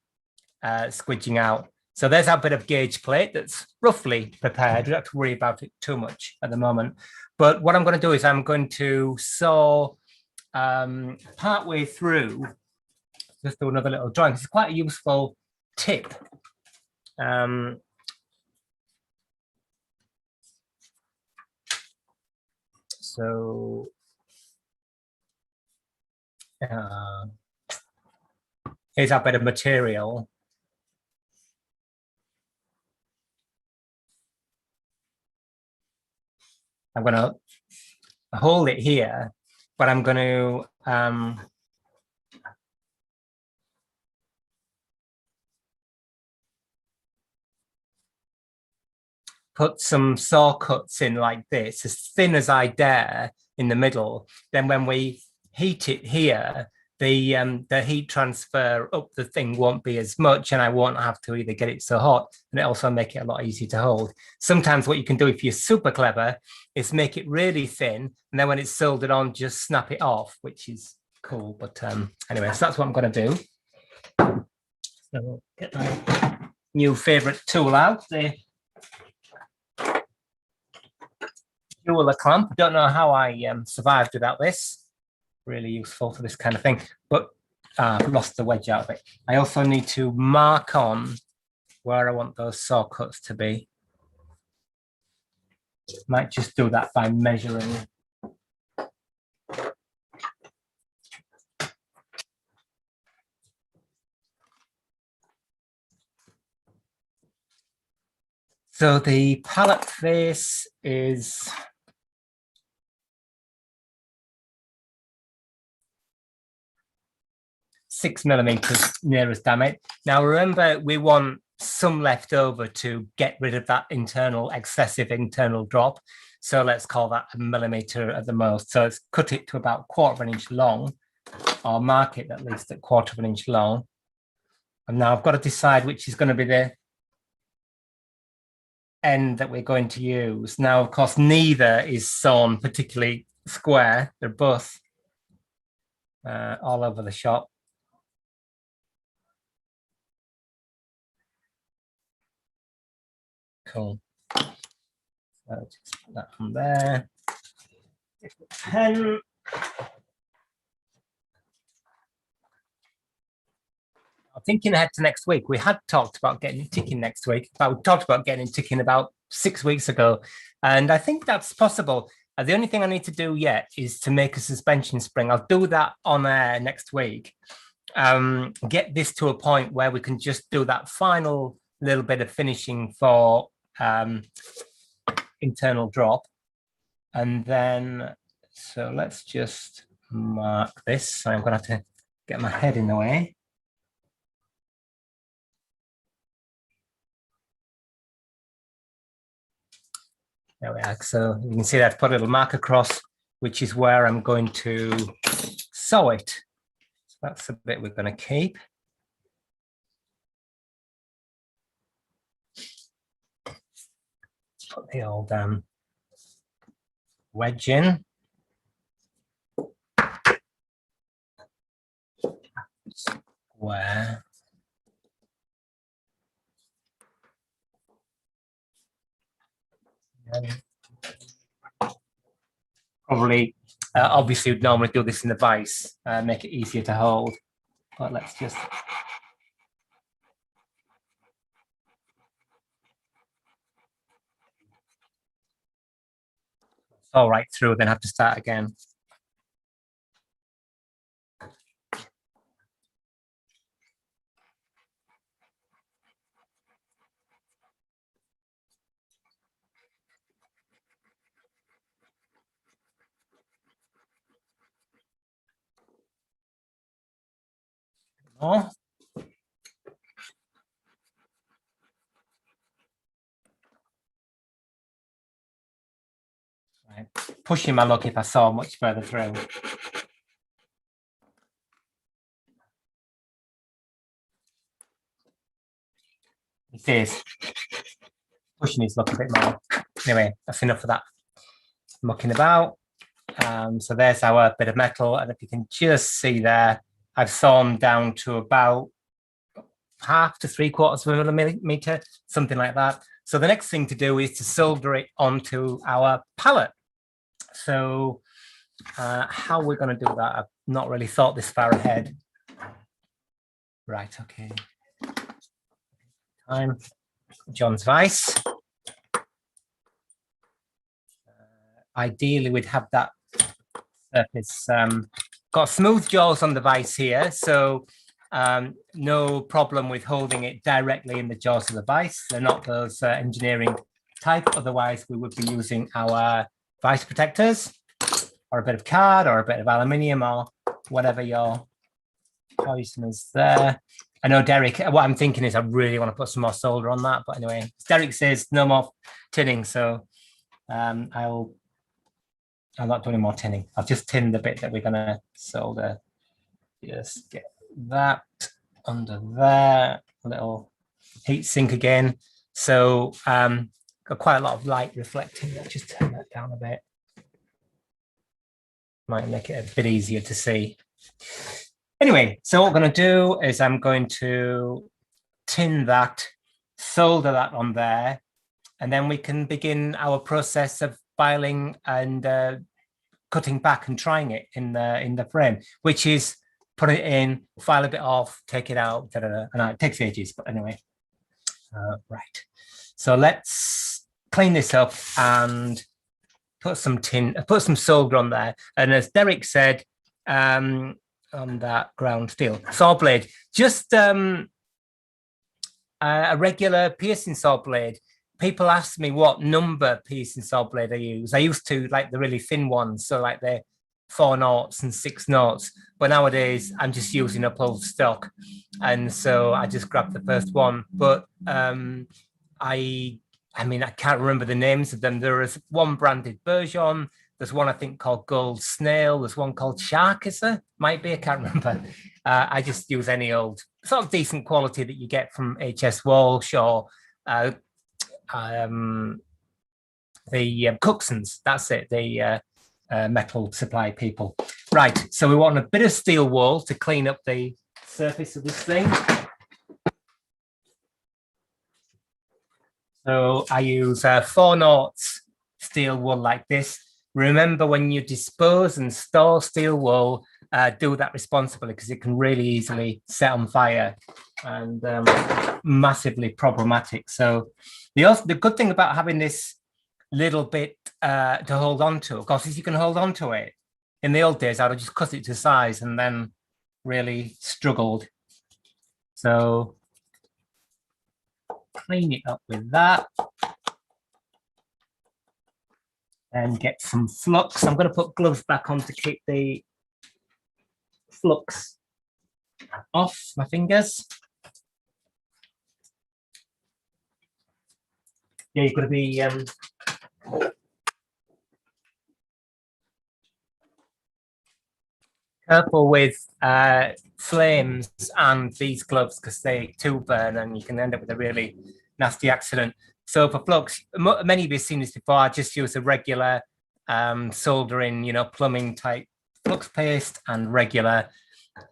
squidging out. So there's our bit of gauge plate that's roughly prepared. We don't have to worry about it too much at the moment. But what I'm going to do is I'm going to saw part way through, just do another little drawing. It's quite a useful tip. So here's our bit of material. I'm going to hold it here, but I'm going to put some saw cuts in like this, as thin as I dare in the middle. Then when we heat it here, the heat transfer up the thing won't be as much, and I won't have to either get it so hot, and it also make it a lot easier to hold. Sometimes what you can do if you're super clever is make it really thin, and then when it's soldered on, just snap it off, which is cool. But anyway, so that's what I'm going to do. So get my new favorite tool out, the jeweler clamp. Don't know how I survived without this. Really useful for this kind of thing, but I've lost the wedge out of it. I also need to mark on where I want those saw cuts to be. Might just do that by measuring. So the pallet face is 6 millimeters nearest damn it. Now remember, we want some left over to get rid of that excessive internal drop. So let's call that 1 millimeter at the most. So let's cut it to about 1/4 inch long, or mark it at least at 1/4 inch long. And now I've got to decide which is going to be the end that we're going to use. Now, of course, neither is sawn particularly square. They're both all over the shop. Cool. So just put that on there. Pen. I'm thinking ahead to next week. We had talked about getting ticking next week, but we talked about getting ticking about 6 weeks ago. And I think that's possible. The only thing I need to do yet is to make a suspension spring. I'll do that on air next week. Get this to a point where we can just do that final little bit of finishing for internal drop. And then, so let's just mark this. I'm going to have to get my head in the way. There we are. So you can see that I've put a little mark across, which is where I'm going to sew it. So that's the bit we're going to keep. Put the old wedge in. Square. Probably, obviously, would normally do this in the vise, make it easier to hold. But let's just. All right through, then have to start again. Oh. Right. Pushing my luck if I saw much further through. It is pushing his luck a bit more. Anyway, that's enough of that mucking about. So there's our bit of metal, and if you can just see there, I've sawn down to about 1/2 to 3/4 of a millimeter, something like that. So the next thing to do is to solder it onto our pallet. So how we're going to do that, I've not really thought this far ahead. Right, okay. Time. John's vise. Ideally, we'd have that surface. Got smooth jaws on the vise here, so no problem with holding it directly in the jaws of the vise. They're not those engineering type. Otherwise, we would be using our vise protectors, or a bit of card, or a bit of aluminium, or whatever your poison is there. I know Derek, what I'm thinking is I really want to put some more solder on that, but anyway, Derek says no more tinning, so I'll not do any more tinning. I'll just tin the bit that we're going to solder. Just get that under there, a little heat sink again. So got quite a lot of light reflecting. Let's just turn that down a bit. Might make it a bit easier to see. Anyway, so what we're going to do is I'm going to tin that, solder that on there, and then we can begin our process of filing and cutting back and trying it in the frame, which is put it in, file a bit off, take it out, and it takes ages, but anyway. Right, so let's clean this up and put some solder on there. And as Derek said, on that ground steel saw blade, just a regular piercing saw blade. People ask me what number piercing saw blade I use. I used to like the really thin ones, so like the 4/0 and 6/0, but nowadays I'm just using up old stock, and so I just grabbed the first one. But I mean, I can't remember the names of them. There is one branded Bergeron. There's one I think called Gold Snail. There's one called Shark, is there? Might be, I can't remember. I just use any old sort of decent quality that you get from HS Walsh or the Cooksons. That's it, the metal supply people. Right, so we want a bit of steel wool to clean up the surface of this thing. So I use 4/0 steel wool like this. Remember, when you dispose and store steel wool, do that responsibly, because it can really easily set on fire and massively problematic. So the good thing about having this little bit to hold on to, of course, is you can hold on to it. In the old days, I would just cut it to size and then really struggled. So clean it up with that. And get some flux. I'm going to put gloves back on to keep the flux off my fingers. Yeah, you've got to be careful with flames and these gloves, because they too burn and you can end up with a really nasty accident. So for flux, many of you have seen this before. I just use a regular soldering, plumbing type flux paste and regular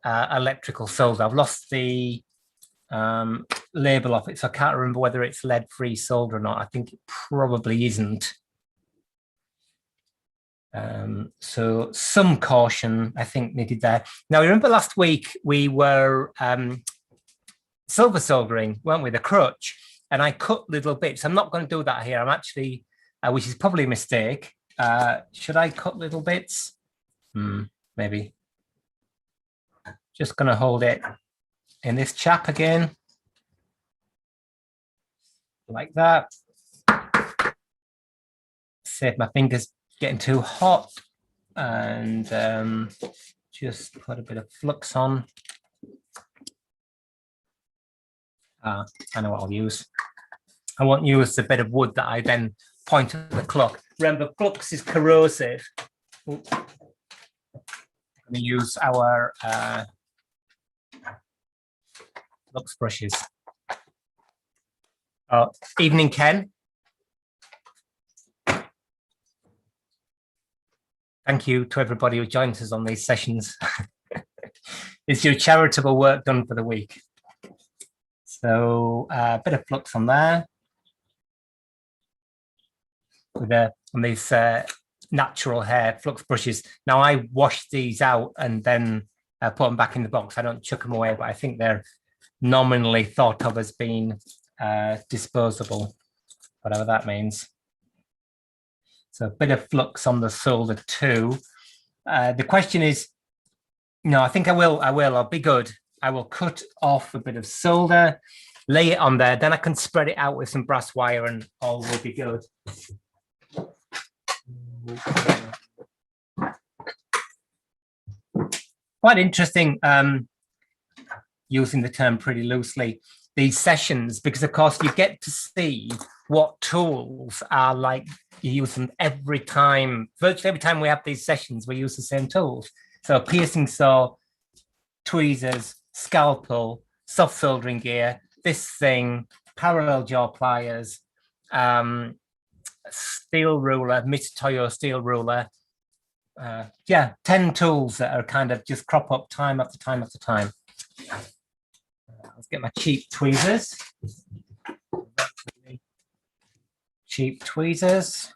electrical solder. I've lost the label off it, so I can't remember whether it's lead-free solder or not. I think it probably isn't. So some caution, I think, needed there. Now, remember last week we were silver soldering, weren't we, the crutch, and I cut little bits. I'm not going to do that here. I'm actually, which is probably a mistake. Should I cut little bits? Maybe. Just going to hold it in this chap again, like that. Save my fingers getting too hot, and just put a bit of flux on. I know what I'll use. I won't use the bit of wood that I then point at the clock. Remember, flux is corrosive. I'm going to use our flux brushes. Oh, evening, Ken. Thank you to everybody who joins us on these sessions. It's your charitable work done for the week. So a bit of flux on there. With on these natural hair flux brushes. Now I wash these out and then put them back in the box. I don't chuck them away, but I think they're nominally thought of as being disposable, whatever that means. So a bit of flux on the solder too. The question is, no, I think I will. I'll be good. I will cut off a bit of solder, lay it on there, then I can spread it out with some brass wire and all will be good. Quite interesting, using the term pretty loosely, these sessions, because of course you get to see what tools are like. You use them every time, virtually every time we have these sessions, we use the same tools. So piercing saw, tweezers, scalpel, soft soldering gear, this thing, parallel jaw pliers, steel ruler, Mitutoyo steel ruler. Yeah, 10 tools that are kind of just crop up time after time after time. Let's get my cheap tweezers. Cheap tweezers.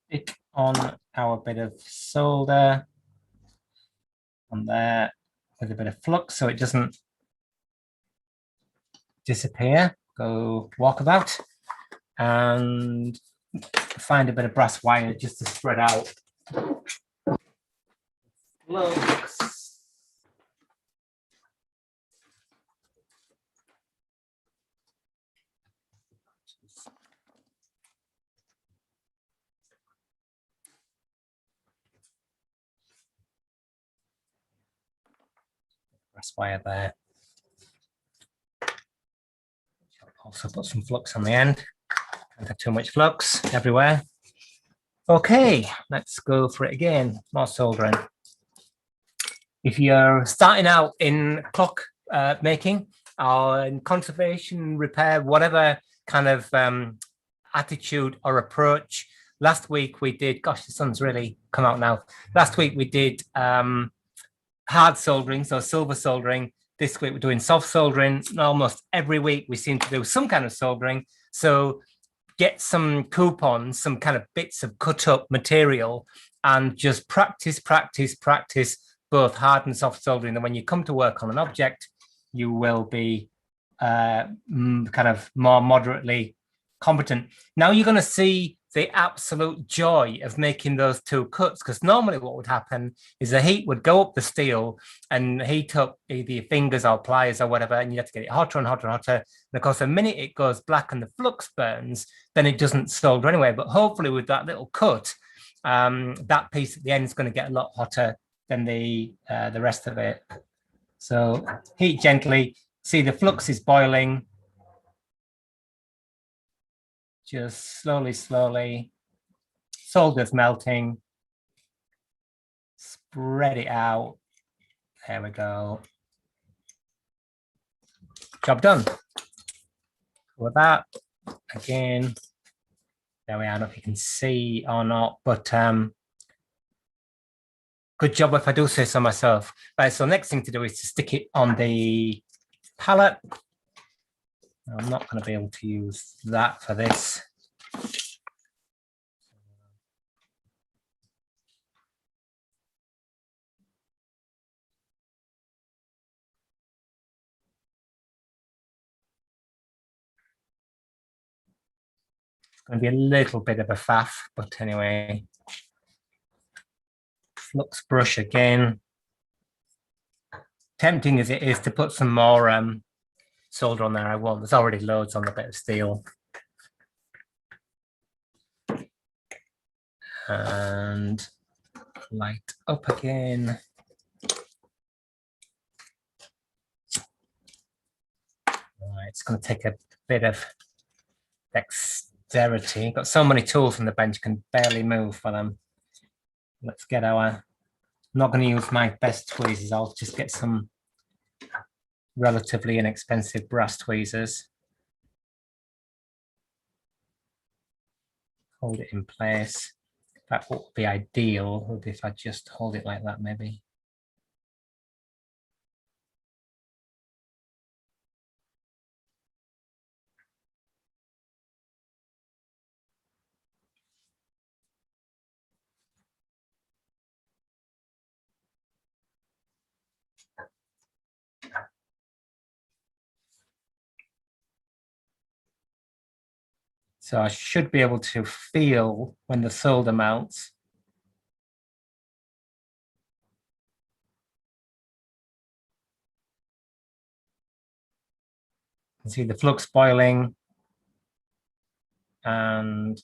Stick on our bit of solder on there with a bit of flux so it doesn't disappear. Go walkabout and find a bit of brass wire just to spread out. Flux. Brass wire there. Also put some flux on the end. Can't have too much flux everywhere. Okay, let's go for it again. More soldering. If you're starting out in clock making or in conservation, repair, whatever kind of attitude or approach, last week we did, gosh, the sun's really come out now. Last week we did hard soldering, so silver soldering. This week we're doing soft soldering. And almost every week we seem to do some kind of soldering. So get some coupons, some kind of bits of cut up material, and just practice both hard and soft soldering. And when you come to work on an object, you will be kind of more moderately competent. Now you're going to see the absolute joy of making those two cuts, because normally what would happen is the heat would go up the steel and heat up either your fingers or pliers or whatever, and you have to get it hotter and hotter and hotter. And of course, the minute it goes black and the flux burns, then it doesn't solder anyway. But hopefully with that little cut, that piece at the end is going to get a lot hotter than the rest of it. So heat gently. See, the flux is boiling. Just slowly, solder's melting. Spread it out. There we go. Job done. With that, again, there we are. I don't know if you can see or not, but good job if I do say so myself. Right, so next thing to do is to stick it on the pallet. I'm not going to be able to use that for this. It's going to be a little bit of a faff, but anyway. Flux brush again. Tempting as it is to put some more solder on there, I won't. There's already loads on the bit of steel. And light up again. Right, it's going to take a bit of dexterity. Got so many tools on the bench, can barely move for them. Let's get our, I'm not going to use my best tweezers. I'll just get some relatively inexpensive brass tweezers. Hold it in place. That would be ideal, would be if I just hold it like that, maybe. So I should be able to feel when the solder melts. You can see the flux boiling. And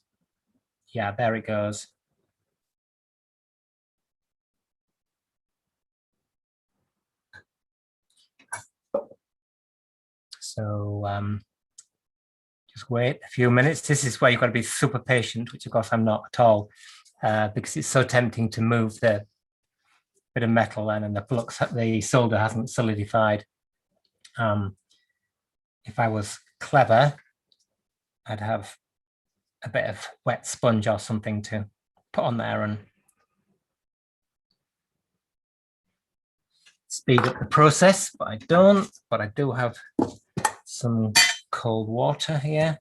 yeah, there it goes. So just wait a few minutes. This is where you've got to be super patient, which of course I'm not at all, because it's so tempting to move the bit of metal and the flux, the solder hasn't solidified. If I was clever, I'd have a bit of wet sponge or something to put on there and speed up the process, but I don't. But I do have some cold water here.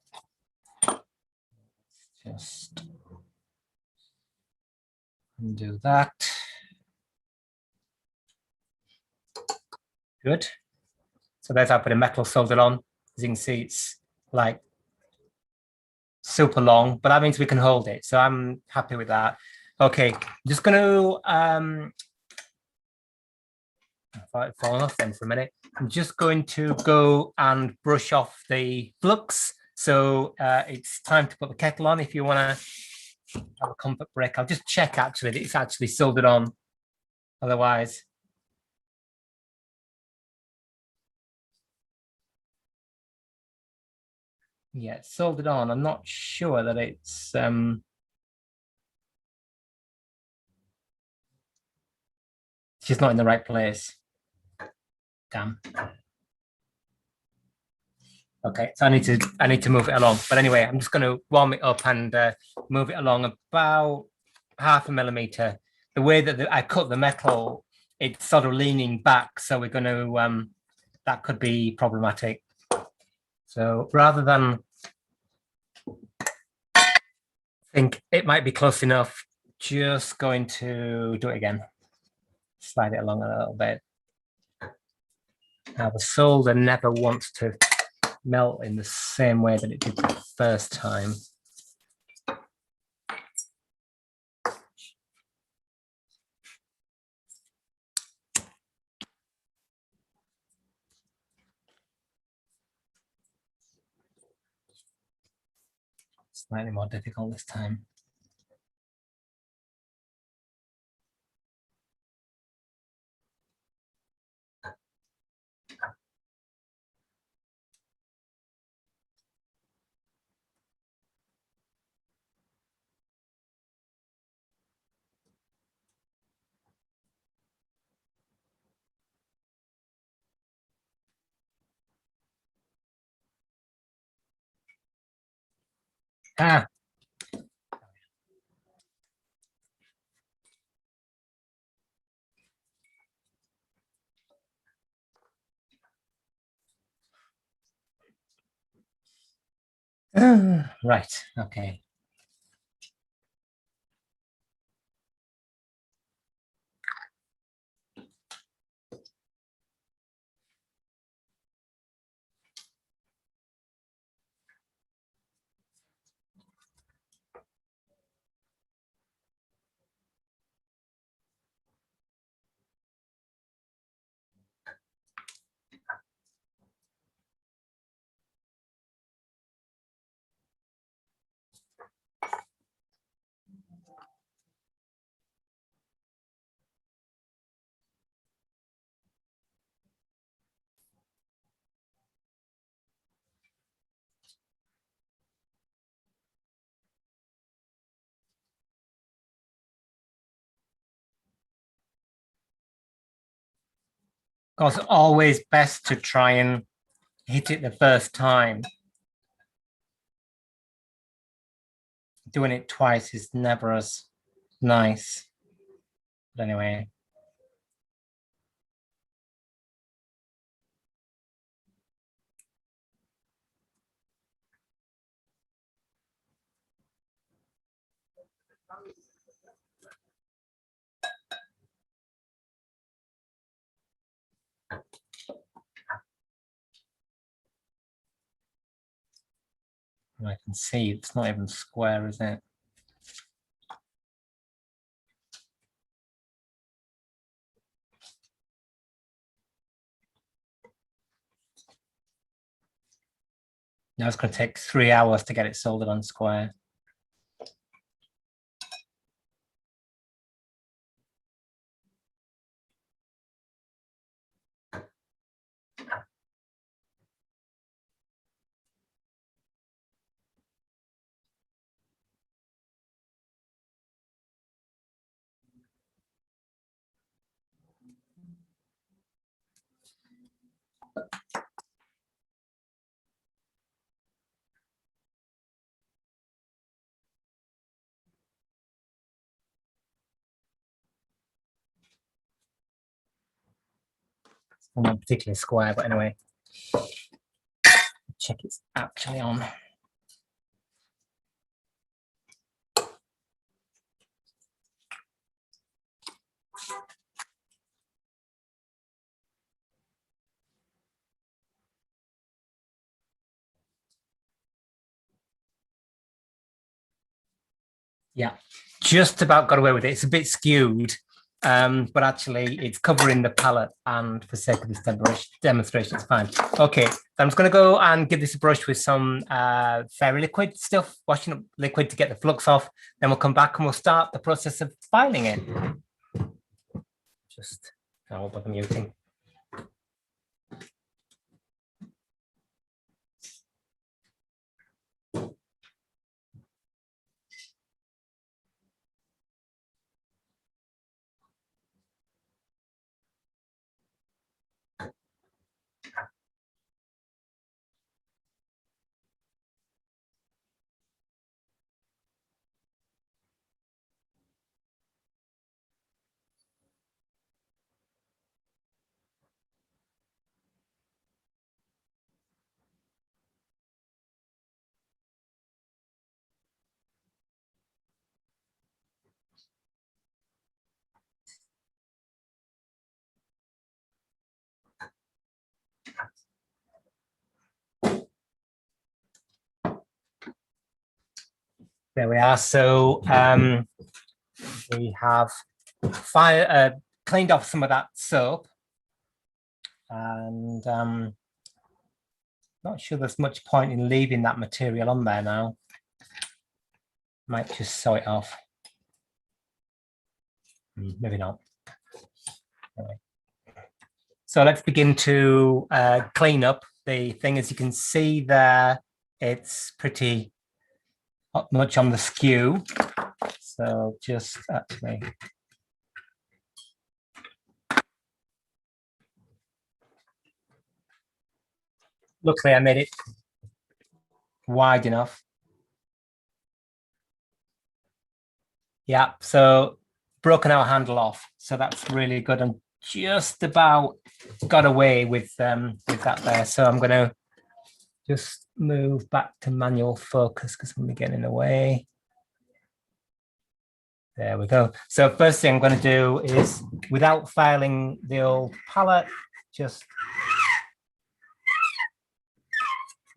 Just undo that. Good. So there's our bit of metal soldered on. As you can see, it's like super long, but that means we can hold it. So I'm happy with that. Okay, I'm just going to, I thought it'd fallen off then for a minute. I'm just going to go and brush off the flux. So it's time to put the kettle on if you want to have a comfort break. I'll just check actually that it's actually soldered on. Otherwise, yeah, it's soldered on. I'm not sure that it's just not in the right place. Damn. Okay, so I need to move it along. But anyway, I'm just going to warm it up and move it along about 0.5 millimeter. The way that I cut the metal, it's sort of leaning back, so we're going to that could be problematic. So rather than think it might be close enough. Just going to do it again. Slide it along a little bit. Now the solder never wants to melt in the same way that it did the first time. Slightly more difficult this time. Ah. Right, okay. Of course, always best to try and hit it the first time. Doing it twice is never as nice. But anyway. I can see it's not even square, is it? Now it's going to take 3 hours to get it soldered on square. It's not particularly square, but anyway. Check it's actually on. Yeah, just about got away with it. It's a bit skewed, but actually it's covering the pallet, and for sake of this demonstration, it's fine. Okay, so I'm just going to go and give this a brush with some fairy liquid stuff, washing up liquid to get the flux off. Then we'll come back and we'll start the process of filing it. Just, I won't bother muting. There we are. So we have cleaned off some of that soap, and not sure there's much point in leaving that material on there now. Might just sew it off. Maybe not. Anyway. So let's begin to clean up the thing. As you can see there, it's pretty much on the skew. So just actually. Luckily, I made it wide enough. Yeah, so broken our handle off. So that's really good. And just about got away with that there. So I'm going to just move back to manual focus because I'm getting in the way. There we go. So first thing I'm going to do is, without filing the old pallet, just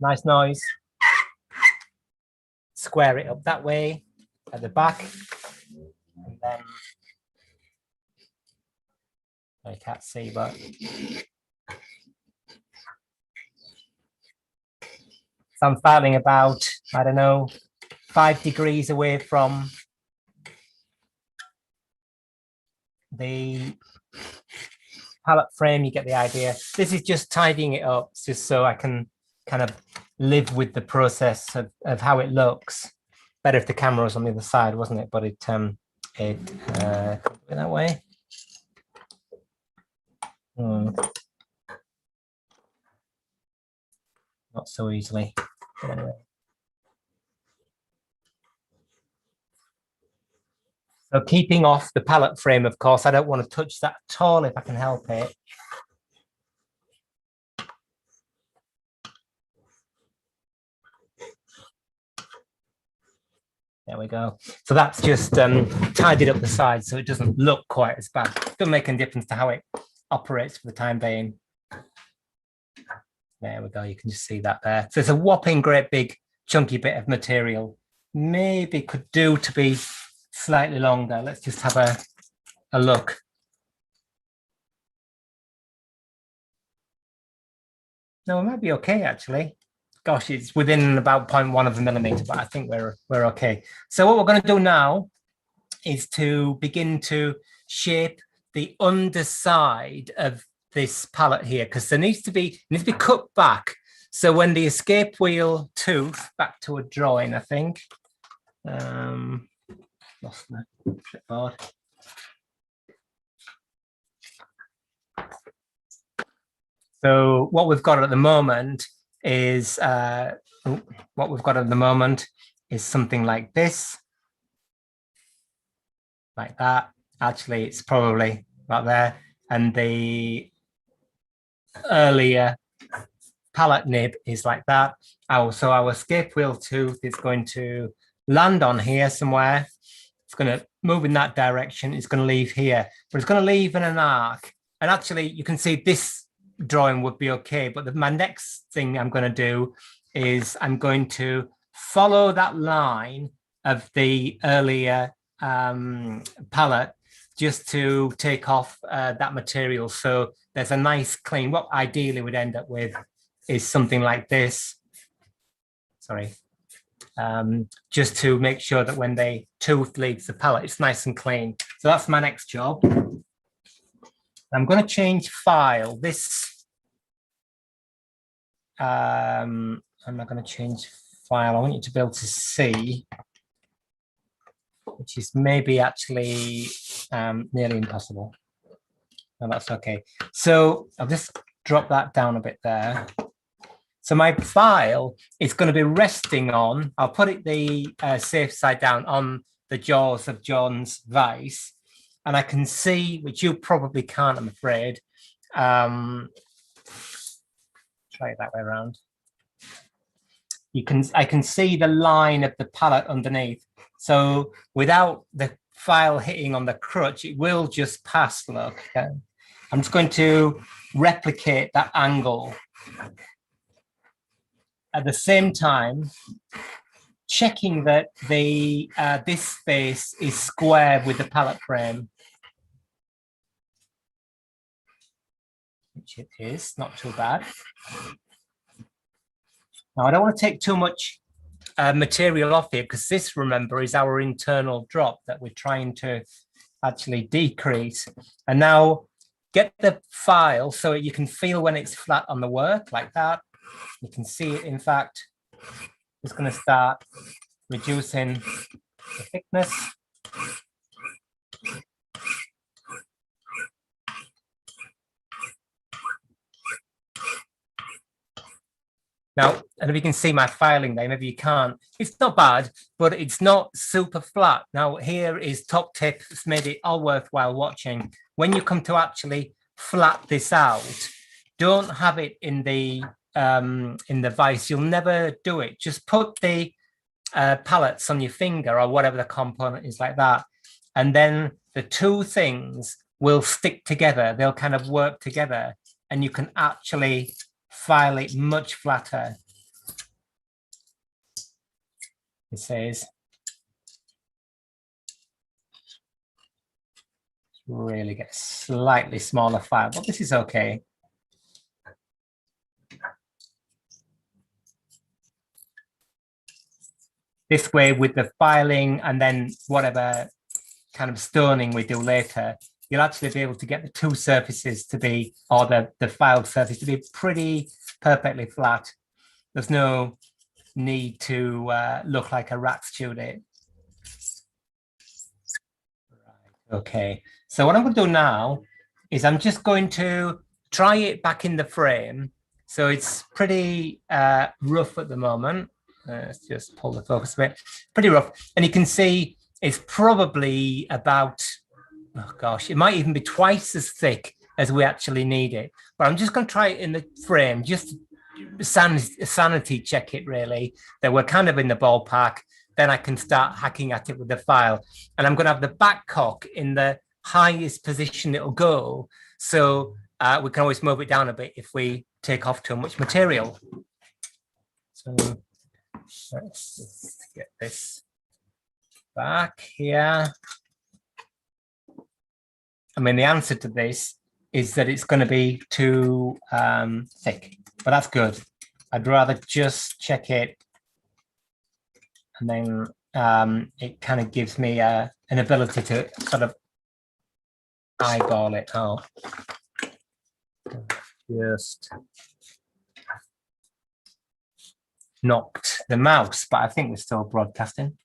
nice noise, square it up that way at the back, and then I can't see, but so I'm filing about, I don't know, 5 degrees away from the pallet frame. You get the idea. This is just tidying it up, just so I can kind of live with the process of how it looks. Better if the camera was on the other side, wasn't it? But it that way. Not so easily. But anyway. So keeping off the pallet frame, of course, I don't want to touch that at all if I can help it. There we go. So that's just tidied up the side so it doesn't look quite as bad. Doesn't make any difference to how it operates for the time being. There we go. You can just see that there. So it's a whopping great big chunky bit of material. Maybe could do to be slightly longer. Let's just have a look. No, it might be okay actually. Gosh, it's within about 0.1 of a millimeter, but I think we're okay. So what we're going to do now is to begin to shape the underside of this pallet here, because it needs to be cut back. So when the escape wheel tooth, back to a drawing, I think. Lost my clipboard. So what we've got at the moment is something like this, like that. Actually, it's probably about there. And the earlier pallet nib is like that. So our escape wheel tooth is going to land on here somewhere. It's going to move in that direction. It's going to leave here, but it's going to leave in an arc. And actually, you can see this drawing would be okay. But my next thing I'm going to do is I'm going to follow that line of the earlier pallet just to take off that material. So there's a nice clean, what ideally would end up with is something like this. Sorry. Just to make sure that when the tooth leaves the pallet, it's nice and clean. So that's my next job. I'm going to change file. This, I'm not going to change file. I want you to be able to see, which is maybe actually nearly impossible. No, that's okay. So I'll just drop that down a bit there. So my file is going to be resting on, I'll put it the safe side down on the jaws of John's vise. And I can see, which you probably can't, I'm afraid. Try it that way around. I can see the line of the pallet underneath. So without the file hitting on the crutch, it will just pass, look. I'm just going to replicate that angle. At the same time, checking that the this space is square with the pallet frame, which it is, not too bad. Now, I don't want to take too much material off here because this, remember, is our internal drop that we're trying to actually decrease. And now get the file so you can feel when it's flat on the work like that. You can see it, in fact, it's going to start reducing the thickness. Now, and if you can see my filing there, maybe you can't. It's not bad, but it's not super flat. Now, here is top tip. It's made it all worthwhile watching. When you come to actually flat this out, don't have it in the vise. You'll never do it. Just put the pallets on your finger or whatever the component is like that. And then the two things will stick together. They'll kind of work together and you can actually file it much flatter. It says really get a slightly smaller file, but this is okay. This way, with the filing and then whatever kind of stoning we do later, you'll actually be able to get the two surfaces to be, or the filed surface to be pretty perfectly flat. There's no need to look like a rat stewed it. Right. Okay, so what I'm going to do now is I'm just going to try it back in the frame. So it's pretty rough at the moment. Let's just pull the focus a bit. Pretty rough. And you can see it's probably about, oh gosh, it might even be twice as thick as we actually need it. But I'm just going to try it in the frame, just sanity check it really, that we're kind of in the ballpark. Then I can start hacking at it with the file. And I'm going to have the back cock in the highest position it'll go. So we can always move it down a bit if we take off too much material. So let's just get this back here. I mean, the answer to this is that it's going to be too thick, but that's good. I'd rather just check it, and then it kind of gives me an ability to sort of eyeball it. Oh, just knocked the mouse, but I think we're still broadcasting.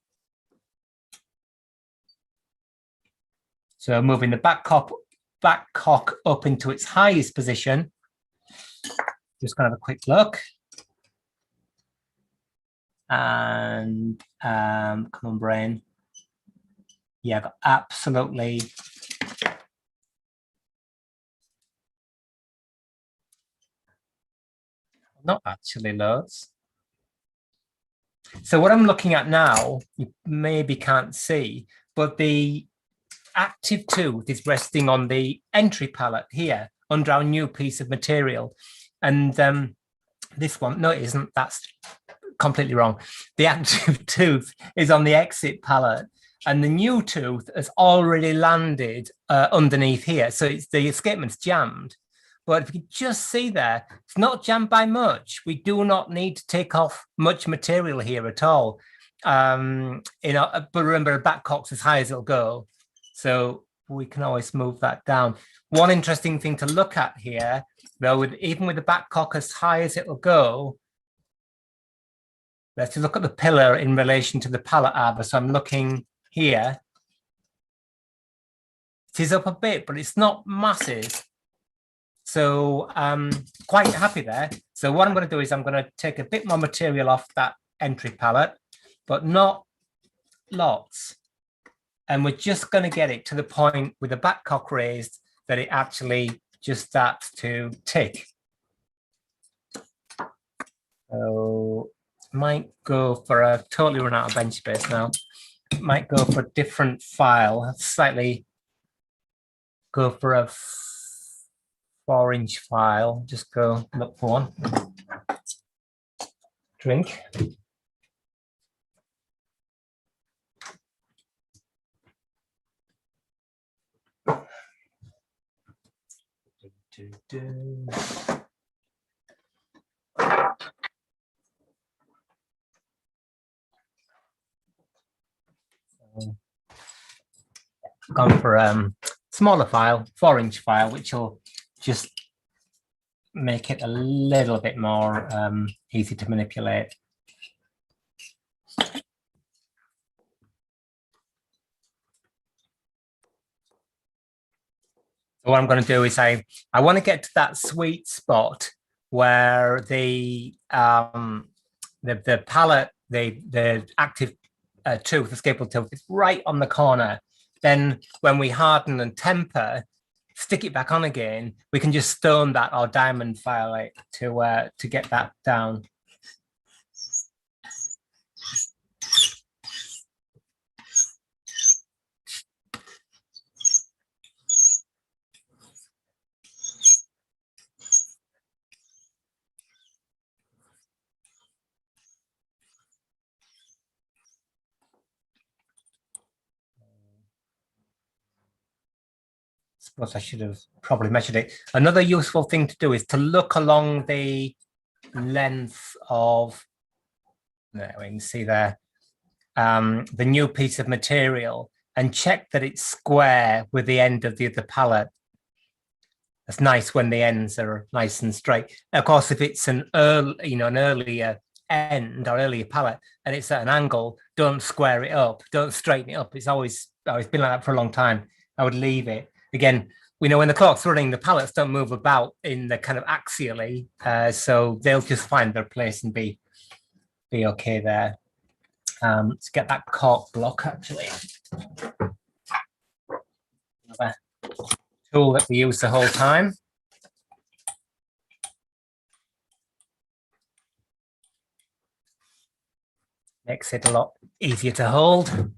So moving the back cock up into its highest position. Just gonna have a quick look. And come on, brain. Yeah, got absolutely not actually loads. So what I'm looking at now, you maybe can't see, but the active tooth is resting on the entry pallet here under our new piece of material. And this one, no, it isn't. That's completely wrong. The active tooth is on the exit pallet, and the new tooth has already landed underneath here. So it's the escapement's jammed. But if you can just see there, it's not jammed by much. We do not need to take off much material here at all. But remember, a back cock's as high as it'll go. So we can always move that down. One interesting thing to look at here, though, even with the back cock as high as it'll go, let's look at the pillar in relation to the pallet arbor. So I'm looking here. It is up a bit, but it's not massive. So I'm quite happy there. So what I'm going to do is I'm going to take a bit more material off that entry pallet, but not lots. And we're just going to get it to the point with the back cock raised that it actually just starts to tick. So might go for a totally run out of bench space now. Might go for a different file, slightly go for a 4-inch file. Just go look for one. Drink. Gone for smaller file, 4-inch file, which will just make it a little bit more easy to manipulate. So what I'm going to do is I want to get to that sweet spot where the pallet, the active tooth, the scalpel tooth, is right on the corner. Then when we harden and temper, stick it back on again, we can just stone that or diamond file it to get that down. Suppose I should have probably measured it. Another useful thing to do is to look along the length of, there we can see there, the new piece of material and check that it's square with the end of the other pallet. It's nice when the ends are nice and straight. Of course, if it's an earlier end or earlier pallet and it's at an angle, don't square it up, don't straighten it up. It's always been like that for a long time. I would leave it. Again, we know when the clock's running, the pallets don't move about in the kind of axially, so they'll just find their place and be okay there. Let's get that cork block actually. Another tool that we use the whole time. Makes it a lot easier to hold.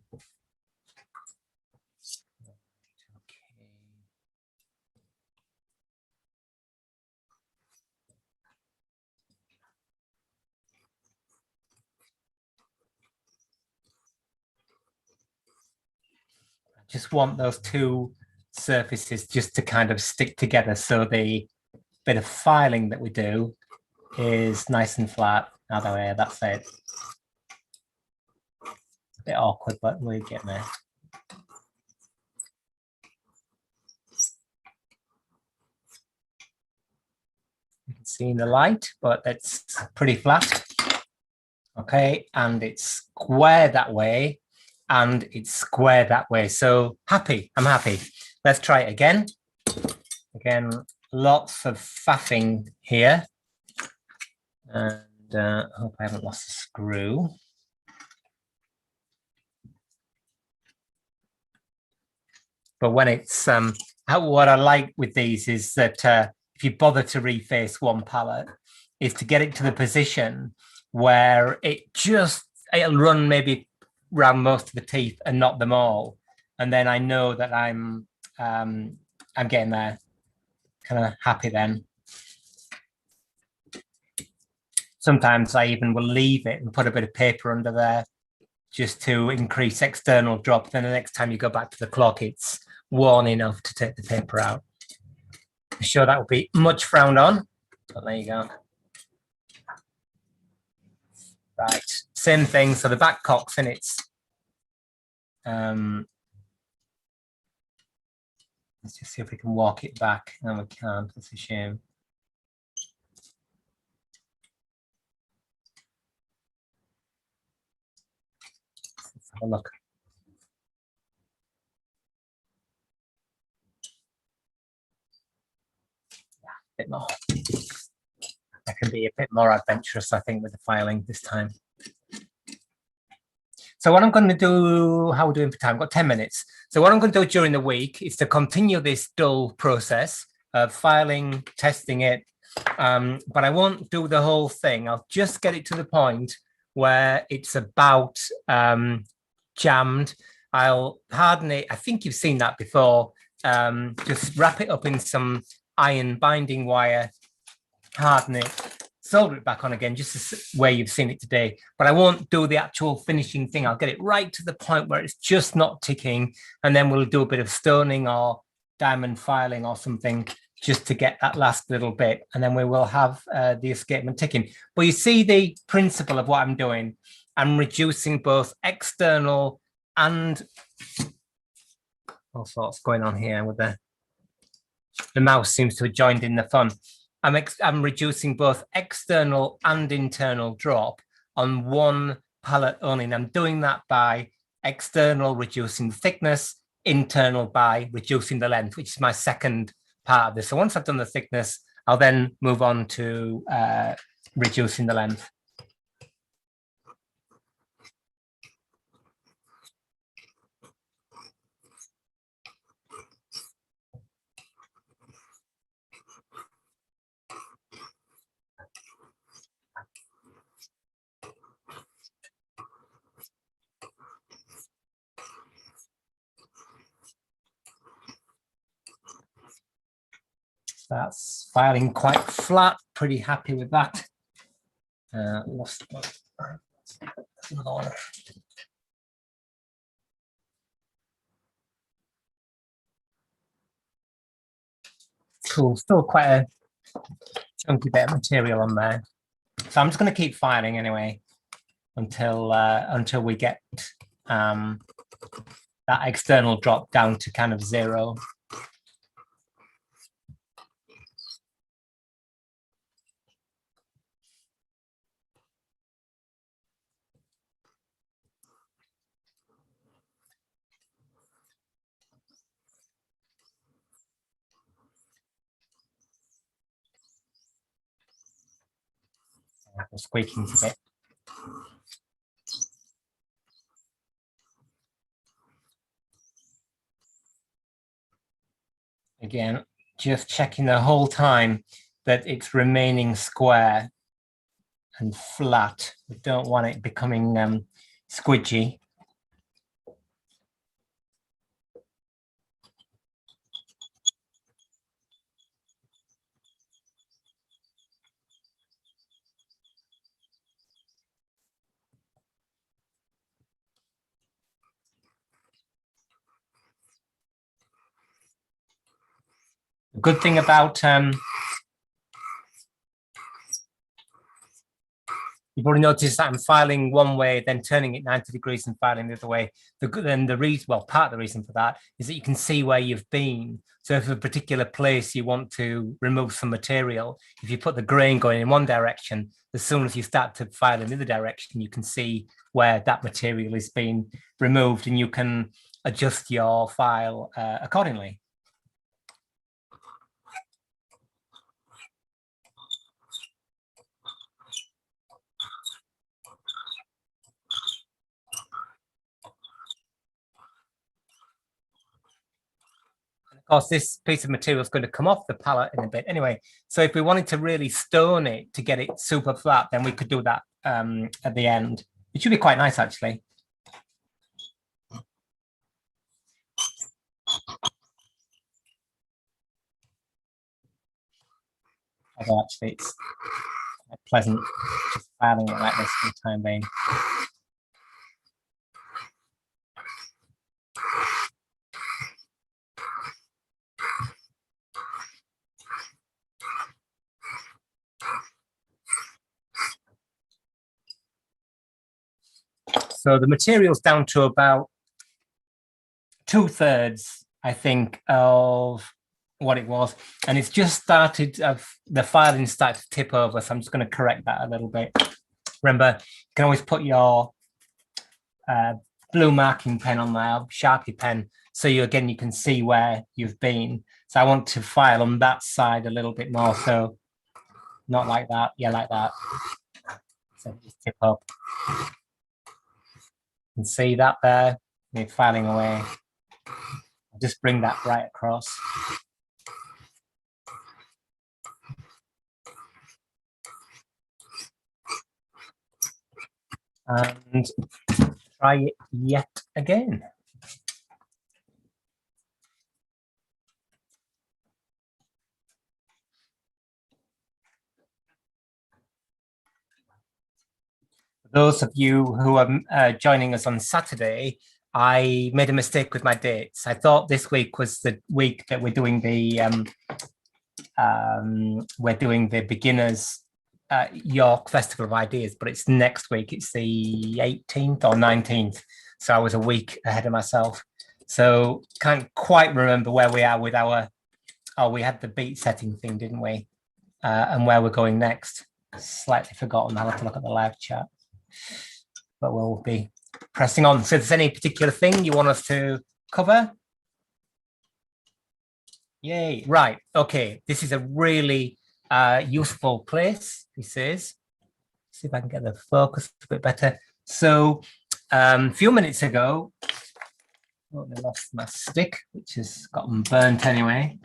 Just want those two surfaces just to kind of stick together, so the bit of filing that we do is nice and flat. Other way, that's it. A bit awkward, but we're getting there. You can see in the light, but it's pretty flat. Okay, and it's square that way. And it's square that way. So happy, I'm happy. Let's try it again. Again, lots of faffing here. And I hope I haven't lost a screw. But when it's, what I like with these is that if you bother to reface one pallet, is to get it to the position where it'll run maybe around most of the teeth and not them all, and then I know that I'm getting there, kind of happy then. Sometimes I even will leave it and put a bit of paper under there just to increase external drop. Then the next time you go back to the clock, it's worn enough to take the paper out. I'm sure that would be much frowned on, but there you go. Right, same thing. So the back cock's in its. Let's just see if we can walk it back. No, we can't. That's a shame. Let's have a look. Yeah, a bit more. I can be a bit more adventurous, I think, with the filing this time. So what I'm going to do, how are we doing for time? I've got 10 minutes. So what I'm going to do during the week is to continue this dull process of filing, testing it, but I won't do the whole thing. I'll just get it to the point where it's about jammed. I'll harden it. I think you've seen that before. Just wrap it up in some iron binding wire, harden it, solder it back on again, just where you've seen it today. But I won't do the actual finishing thing. I'll get it right to the point where it's just not ticking, and then we'll do a bit of stoning or diamond filing or something just to get that last little bit, and then we will have the escapement ticking. But you see the principle of what I'm doing. I'm reducing both external and all sorts going on here with the mouse seems to have joined in the fun. I'm reducing both external and internal drop on one pallet only, and I'm doing that by external reducing the thickness, internal by reducing the length, which is my second part of this. So once I've done the thickness, I'll then move on to reducing the length. That's filing quite flat, pretty happy with that. Lost another one. Cool, still quite a chunky bit of material on there. So I'm just going to keep filing anyway until we get that external drop down to kind of 0. Squeaking a bit. Again, just checking the whole time that it's remaining square and flat. We don't want it becoming squidgy. The good thing about you've already noticed that I'm filing one way, then turning it 90 degrees and filing the other way. Then the reason, well, part of the reason for that is that you can see where you've been. So if a particular place you want to remove some material, if you put the grain going in one direction, as soon as you start to file in the other direction, you can see where that material is being removed, and you can adjust your file accordingly. Of course, this piece of material is going to come off the pallet in a bit anyway. So if we wanted to really stone it to get it super flat, then we could do that at the end. It should be quite nice, actually. Although actually, it's quite pleasant just filing it like this for the time being. So the material's down to about 2/3, I think, of what it was. And it's just started, the filing started to tip over. So I'm just going to correct that a little bit. Remember, you can always put your blue marking pen on there, Sharpie pen. So you can see where you've been. So I want to file on that side a little bit more. So not like that. Yeah, like that. So just tip up. You can see that there. You're filing away. I'll just bring that right across. And try it yet again. For those of you who are joining us on Saturday, I made a mistake with my dates. I thought this week was the week that we're doing the we're doing the beginners York Festival of Ideas, but it's next week. It's the 18th or 19th. So I was a week ahead of myself. So can't quite remember where we are with our, oh, we had the beat setting thing, didn't we? And where we're going next. Slightly forgotten. I'll have to look at the live chat. But we'll be pressing on. So if there's any particular thing you want us to cover? Yay, right, okay. This is a really useful place, he says. See if I can get the focus a bit better. So a few minutes ago, oh, I lost my stick, which has gotten burnt anyway.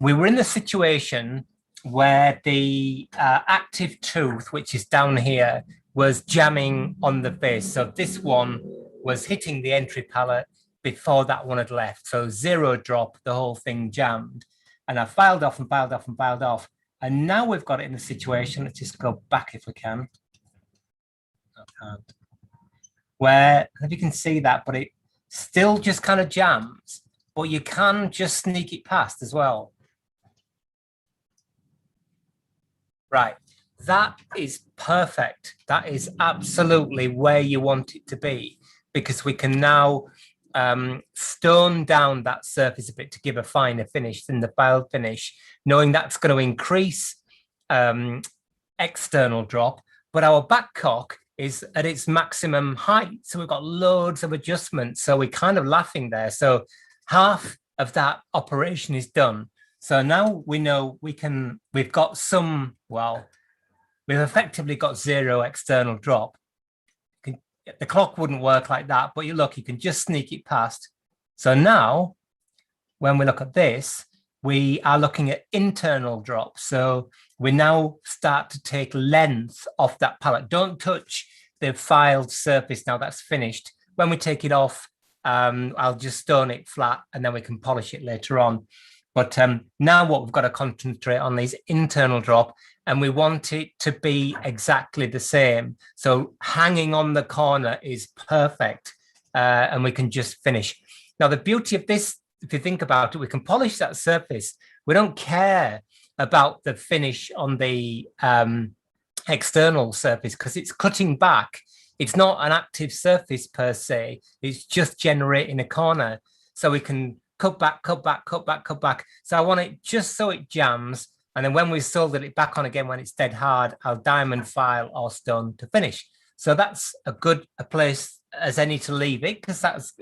We were in the situation where the active tooth, which is down here, was jamming on the face. So this one was hitting the entry pallet before that one had left. So 0 drop, the whole thing jammed. And I filed off and filed off and filed off. And now we've got it in a situation, let's just go back if we can. I can't. Where, if you can see that, but it still just kind of jams, but you can just sneak it past as well. Right, that is perfect. That is absolutely where you want it to be, because we can now stone down that surface a bit to give a finer finish than the filed finish, knowing that's going to increase external drop, but our backcock is at its maximum height. So we've got loads of adjustments. So we're kind of laughing there. So half of that operation is done. So now we know we've got some, well, we've effectively got 0 external drop. The clock wouldn't work like that, but you can just sneak it past. So now, when we look at this, we are looking at internal drop. So we now start to take length off that pallet. Don't touch the filed surface now, that's finished. When we take it off, I'll just stone it flat and then we can polish it later on. But now what we've got to concentrate on is internal drop, and we want it to be exactly the same. So hanging on the corner is perfect, and we can just finish. Now, the beauty of this, if you think about it, we can polish that surface. We don't care about the finish on the external surface because it's cutting back. It's not an active surface per se. It's just generating a corner. So we can cut back, cut back, cut back, cut back. So I want it just so it jams. And then when we soldered it back on again, when it's dead hard, I'll diamond file or stone to finish. So that's a good place as any to leave it, because that's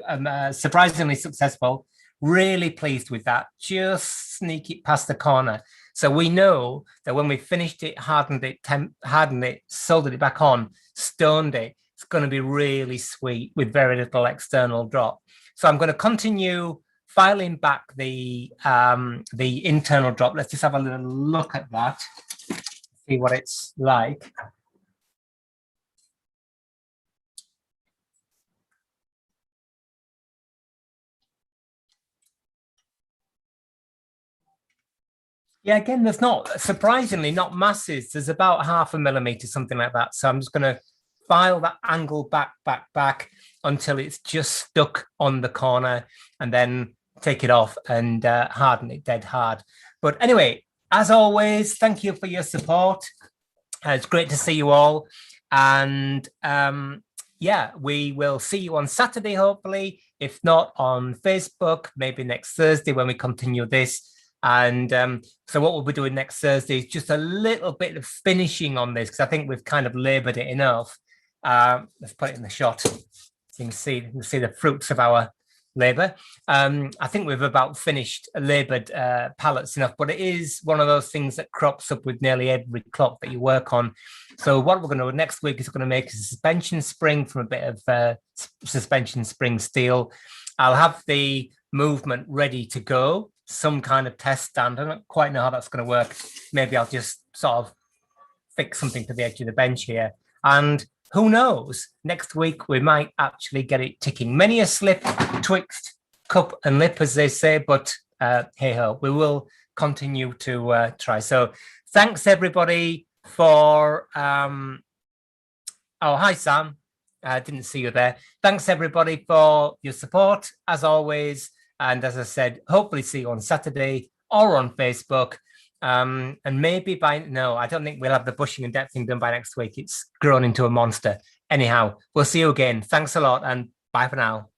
surprisingly successful. Really pleased with that. Just sneak it past the corner. So we know that when we finished it, hardened it, soldered it back on, stoned it, it's going to be really sweet with very little external drop. So I'm going to continue filing back the internal drop. Let's just have a little look at that, see what it's like. Yeah, again, there's not, surprisingly, not masses. There's about 0.5 millimeter, something like that. So I'm just going to file that angle back until it's just stuck on the corner, and then take it off and harden it dead hard. But anyway, as always, thank you for your support. It's great to see you all. And yeah, we will see you on Saturday, hopefully. If not, on Facebook, maybe next Thursday when we continue this. And so what we'll be doing next Thursday is just a little bit of finishing on this, because I think we've kind of labored it enough. Let's put it in the shot so you can see the fruits of our labor. I think we've about finished labored pallets enough, but it is one of those things that crops up with nearly every clock that you work on. So what we're going to do next week is we're going to make a suspension spring from a bit of suspension spring steel. I'll have the movement ready to go, some kind of test stand. I don't quite know how that's going to work. Maybe I'll just sort of fix something to the edge of the bench here. And who knows, next week we might actually get it ticking. Many a slip twixt cup and lip, as they say, but hey ho, we will continue to try. So thanks everybody for, oh, hi Sam, I didn't see you there. Thanks everybody for your support as always. And as I said, hopefully see you on Saturday or on Facebook. And maybe no, I don't think we'll have the bushing and depthing done by next week. It's grown into a monster. Anyhow, we'll see you again. Thanks a lot and bye for now.